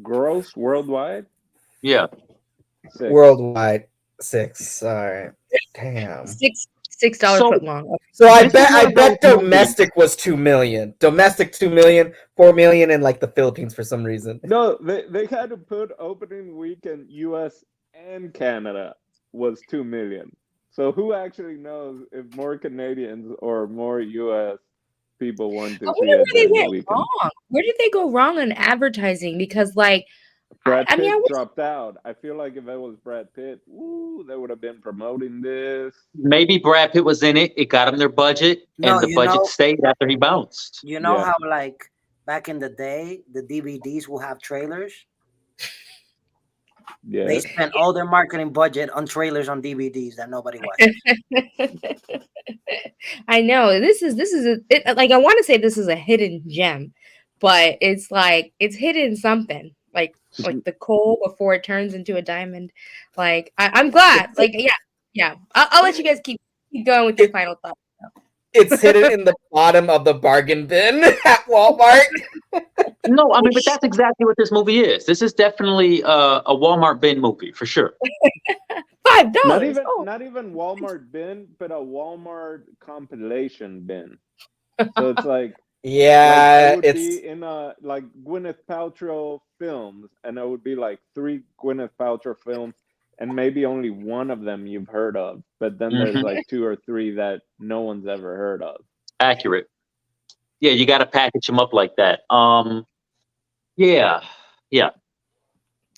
Gross worldwide?
Yeah.
6.
Worldwide, 6. All right. Damn.
$6
So-
foot long.
So I
This is one
bet
of those movies-
domestic was 2 million. Domestic 2 million, 4 million in like the Philippines for some reason.
No, they had to put opening weekend US and Canada was 2 million. So who actually knows if more Canadians or more US people want to
I
see
wonder
it
where they
during the
went
weekend?
wrong. Where did they go wrong on advertising? Because like,
Brad
I
Pitt
mean, I was
dropped out. I feel like if it was Brad Pitt, woo, they would have been promoting this.
Maybe Brad Pitt was in it. It got him their budget,
No,
and the
you
budget
know,
stayed after he bounced.
you know
Yeah.
how like back in the day, the DVDs will have trailers. They
Yes.
spent all their marketing budget on trailers on DVDs that nobody watched.
I know this is like I want to say this is a hidden gem, but it's like it's hidden something like the coal before it turns into a diamond. Like I'm glad. Like yeah. I'll let you guys keep going with your final thoughts.
It's hidden in the bottom of the bargain bin at Walmart.
No, I mean, but that's exactly what this movie is. This is definitely a Walmart bin movie for sure.
$5.
Not even Walmart bin, but a Walmart compilation bin. So it's like
Yeah,
it would
it's
be in a like Gwyneth Paltrow films, and it would be like 3 Gwyneth Paltrow films, and maybe only one of them you've heard of, but then there's
Mhm.
like 2 or 3 that no one's ever heard of.
Accurate. Yeah, you got to package them up like that. Yeah.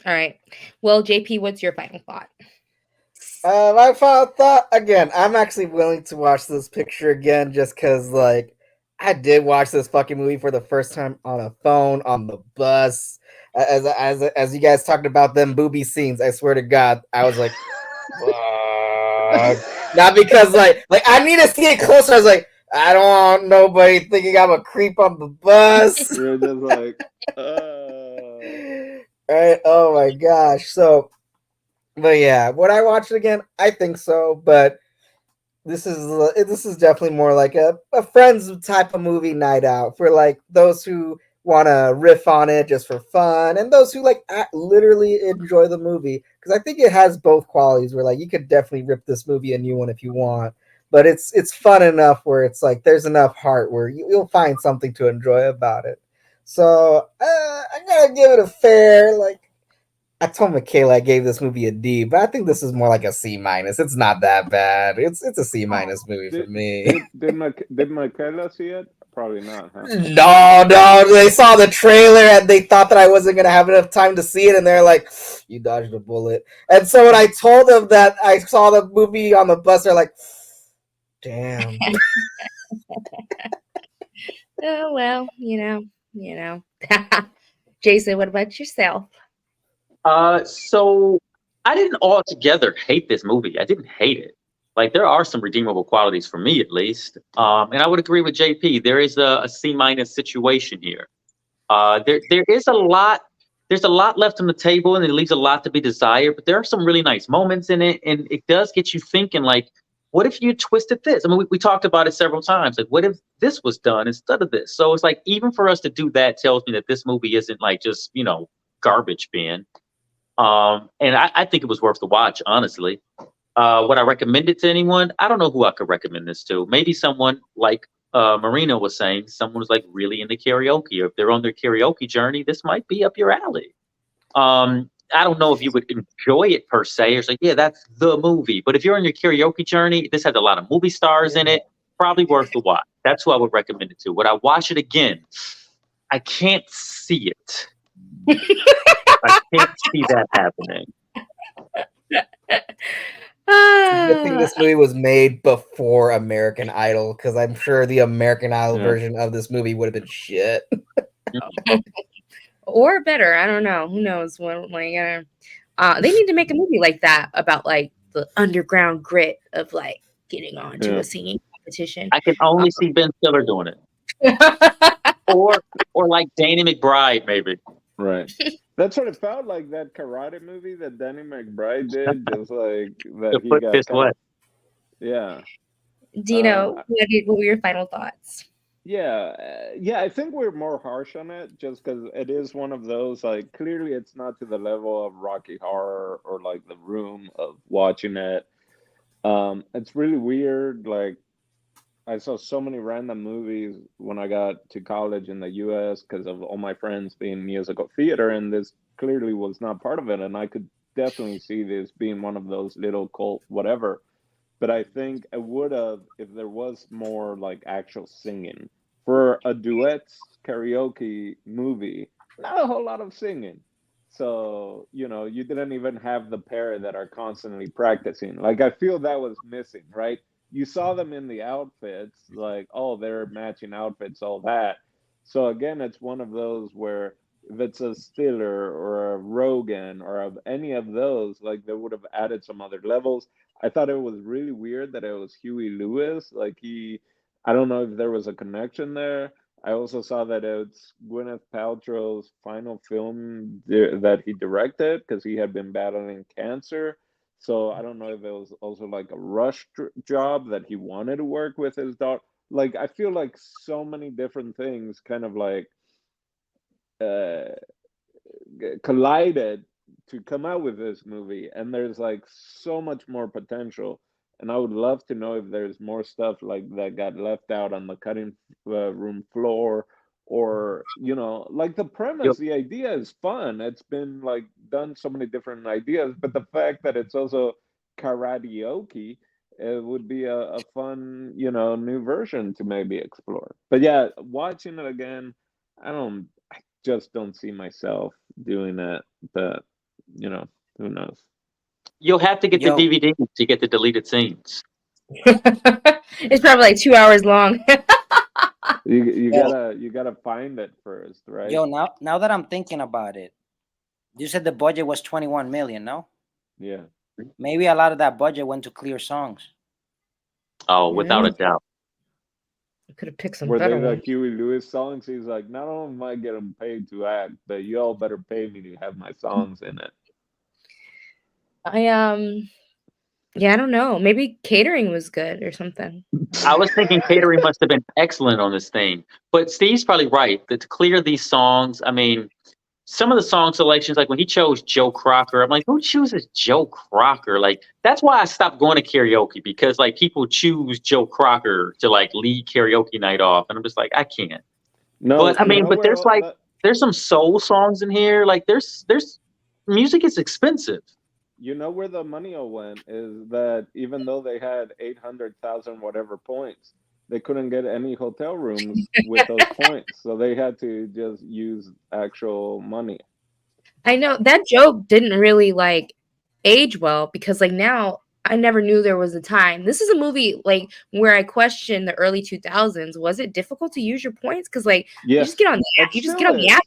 All right. Well, JP, what's your final thought?
my final thought again. I'm actually willing to watch this picture again just because, like, I did watch this fucking movie for the first time on a phone on the bus. As you guys talked about them booby scenes, I swear to God, I was like, fuck. Not because like I need to see it closer. I was like, I don't want nobody thinking I'm a creep on the bus.
You're just like,
Right? Oh my gosh. So, but yeah, would I watch it again? I think so. But this is definitely more like a friends type of movie night out for like those who want to riff on it just for fun, and those who like literally enjoy the movie, because I think it has both qualities. Where like you could definitely rip this movie a new one if you want, but it's fun enough where it's like there's enough heart where you'll find something to enjoy about it. So I'm gonna give it a fair like. I told Michaela I gave this movie a D, but I think this is more like a C minus. It's not that bad. It's a C minus movie for me.
Did Michaela see it? Probably not, huh?
No, they saw the trailer and they thought that I wasn't gonna have enough time to see it, and they're like, "You dodged a bullet." And so when I told them that I saw the movie on the bus, they're like, "Damn."
Oh well, Jason, what about yourself?
So I didn't altogether hate this movie. I didn't hate it. Like there are some redeemable qualities for me, at least. And I would agree with JP. There is a C minus situation here. There is a lot. There's a lot left on the table, and it leaves a lot to be desired. But there are some really nice moments in it, and it does get you thinking. Like, what if you twisted this? I mean, we talked about it several times. Like, what if this was done instead of this? So it's like even for us to do that tells me that this movie isn't like just garbage bin. And I think it was worth the watch, honestly. Would I recommend it to anyone? I don't know who I could recommend this to. Maybe someone like Marina was saying, someone who's like really into karaoke, or if they're on their karaoke journey, this might be up your alley. I don't know if you would enjoy it per se, or say, yeah, that's the movie. But if you're on your karaoke journey, this has a lot of movie stars in it. Probably worth the watch. That's who I would recommend it to. Would I watch it again? I can't see it. I can't see that happening.
a good thing this movie was made before American Idol, because I'm sure the American Idol version of this movie would have been shit.
Or better. I don't know. Who knows? What they need to make a movie like that about like the underground grit of like getting onto a singing competition.
I can only see Ben Stiller doing it, or like Danny McBride, maybe.
Right. That's what it felt like, that karate movie that Danny McBride did, just like that he got
Fist
kind of,
West.
yeah.
Dino, what were your final thoughts?
Yeah, I think we're more harsh on it just because it is one of those, like, clearly it's not to the level of Rocky Horror or like The Room of watching it. It's really weird. Like, I saw so many random movies when I got to college in the US because of all my friends being musical theater, and this clearly was not part of it. And I could definitely see this being one of those little cult whatever. But I think I would have if there was more like actual singing. For a duets karaoke movie, not a whole lot of singing. So, you didn't even have the pair that are constantly practicing. Like, I feel that was missing, right? You saw them in the outfits, like, oh, they're matching outfits, all that. So again, it's one of those where if it's a Stiller or a Rogan or of any of those, like, they would have added some other levels. I thought it was really weird that it was Huey Lewis. Like, I don't know if there was a connection there. I also saw that it's Gwyneth Paltrow's final film that he directed because he had been battling cancer. So I don't know if it was also like a rush job that he wanted to work with his daughter. Like, I feel like so many different things kind of like uh, collided to come out with this movie, and there's like so much more potential. And I would love to know if there's more stuff like that got left out on the cutting room floor, or like the premise, the idea is fun. It's been like done so many different ideas, but the fact that it's also karaoke, it would be a fun new version to maybe explore. But yeah, watching it again, I just don't see myself doing it. But who knows?
You'll have to get the
Yo,
DVD to get the deleted scenes.
It's probably like 2 hours long.
You
yo,
gotta find it first, right?
yo. Now that I'm thinking about it, you said the budget was 21 million. No,
Yeah.
maybe a lot of that budget went to clear songs.
Oh, without a
Mm.
doubt.
I could have picked some
Were
better
they the
ones.
Huey Lewis songs? He's like, not only am I getting paid to act, but you all better pay me to have my songs in it.
Yeah, I don't know. Maybe catering was good or something.
I was thinking catering must have been excellent on this thing. But Steve's probably right that to clear these songs, I mean, some of the song selections, like when he chose Joe Crocker, I'm like, who chooses Joe Crocker? Like, that's why I stopped going to karaoke, because like people choose Joe Crocker to like lead karaoke night off. And I'm just like, I can't.
No,
But I mean, but
where
there's some soul songs in here. Like there's music is expensive.
where the money all went is that even though they had 800,000 whatever points, they couldn't get any hotel rooms with those points, so they had to just use actual money.
I know that joke didn't really like age well because like now I never knew there was a time. This is a movie like where I question the early 2000s. Was it difficult to use your points? Because like you just
Yes,
get on the app.
it
You just get
still
on the
is.
app.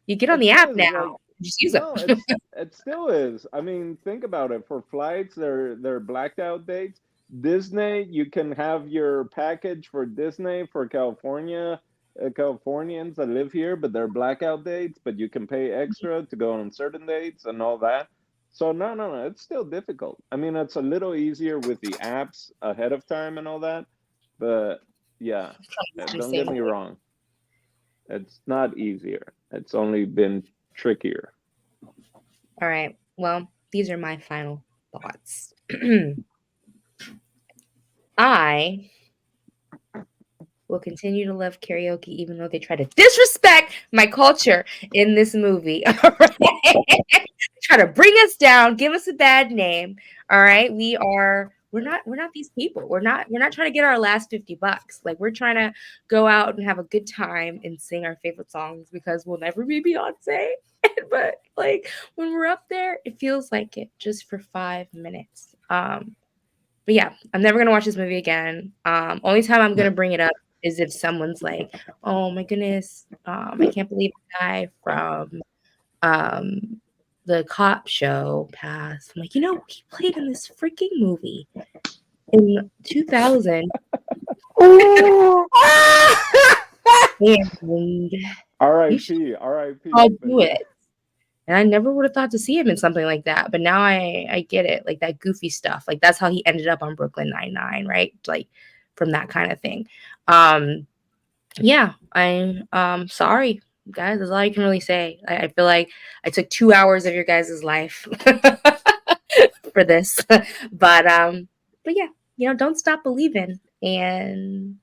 You get on
It
the
still
app
is like
now. Just use
no,
it.
it still is. I mean, think about it. For flights, they're blacked out dates. Disney, you can have your package for Disney for California, Californians that live here, but they're blackout dates. But you can pay extra to go on certain dates and all that. So no, it's still difficult. I mean, it's a little easier with the apps ahead of time and all that. But yeah, don't get
Same.
me wrong. It's not easier. It's only been trickier.
All right. Well, these are my final thoughts. I will continue to love karaoke even though they try to disrespect my culture in this movie. All right. Try to bring us down, give us a bad name. All right. We are we're not these people. We're not trying to get our last $50. Like, we're trying to go out and have a good time and sing our favorite songs because we'll never be Beyonce. But like when we're up there, it feels like it just for 5 minutes. But yeah, I'm never gonna watch this movie again. Only time I'm gonna bring it up is if someone's like, "Oh my goodness, I can't believe the guy from the cop show passed." I'm like, he played in this freaking movie in 2000, and
R.I.P. R.I.P.
I'll do it. And I never would have thought to see him in something like that. But now I get it. Like that goofy stuff. Like that's how he ended up on Brooklyn Nine-Nine, right? Like from that kind of thing. Yeah, I'm sorry, guys. That's all I can really say. I feel like I took 2 hours of your guys' life for this. But yeah, don't stop believing. And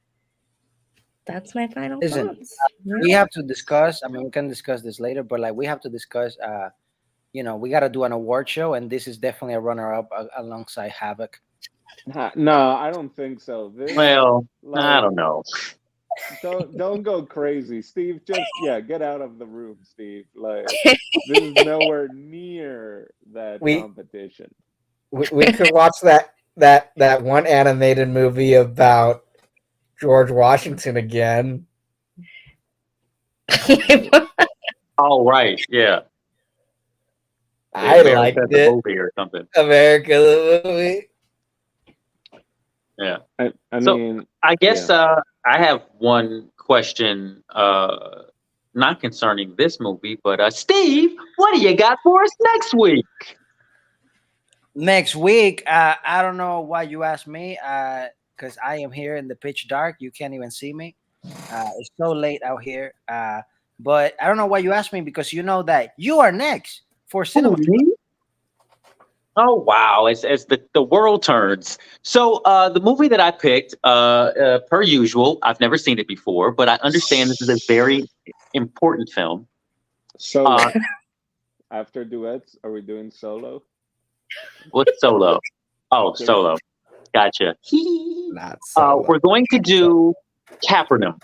that's my final
Listen,
thoughts.
we have to discuss. I mean, we can discuss this later, but like we have to discuss. We got to do an award show, and this is definitely a runner-up alongside Havoc.
No, I don't think so. This,
Well,
like,
I don't know.
don't go crazy, Steve. Just get out of the room, Steve. Like this is nowhere near that competition.
We could watch that one animated movie about George Washington again.
Oh, right, yeah.
I liked
the
it.
movie or something.
America the movie.
Yeah.
I
So,
mean,
I guess I have one question, not concerning this movie, but Steve, what do you got for us next week?
Next week, I don't know why you asked me, because I am here in the pitch dark. You can't even see me. It's so late out here. But I don't know why you asked me because you know that you are next for cinema.
Oh wow! As the world turns. So the movie that I picked, per usual, I've never seen it before, but I understand this is a very important film.
So after Duets, are we doing Solo?
What's Solo? Oh, Solo. Gotcha.
Not Solo.
We're going to do Capernaum.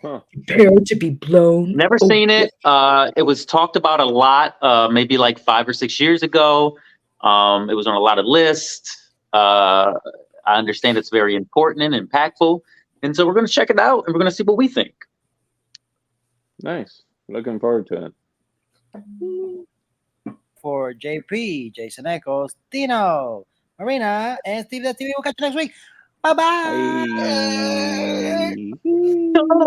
Huh.
Prepare to be blown.
Never seen it. It was talked about a lot, maybe like 5 or 6 years ago. It was on a lot of lists. I understand it's very important and impactful. And so we're going to check it out and we're going to see what we think.
Nice. Looking forward to it.
For JP, Jason Echoes, Tino, Marina, and Steve the TV. We'll catch you next week. Bye-bye.
Bye.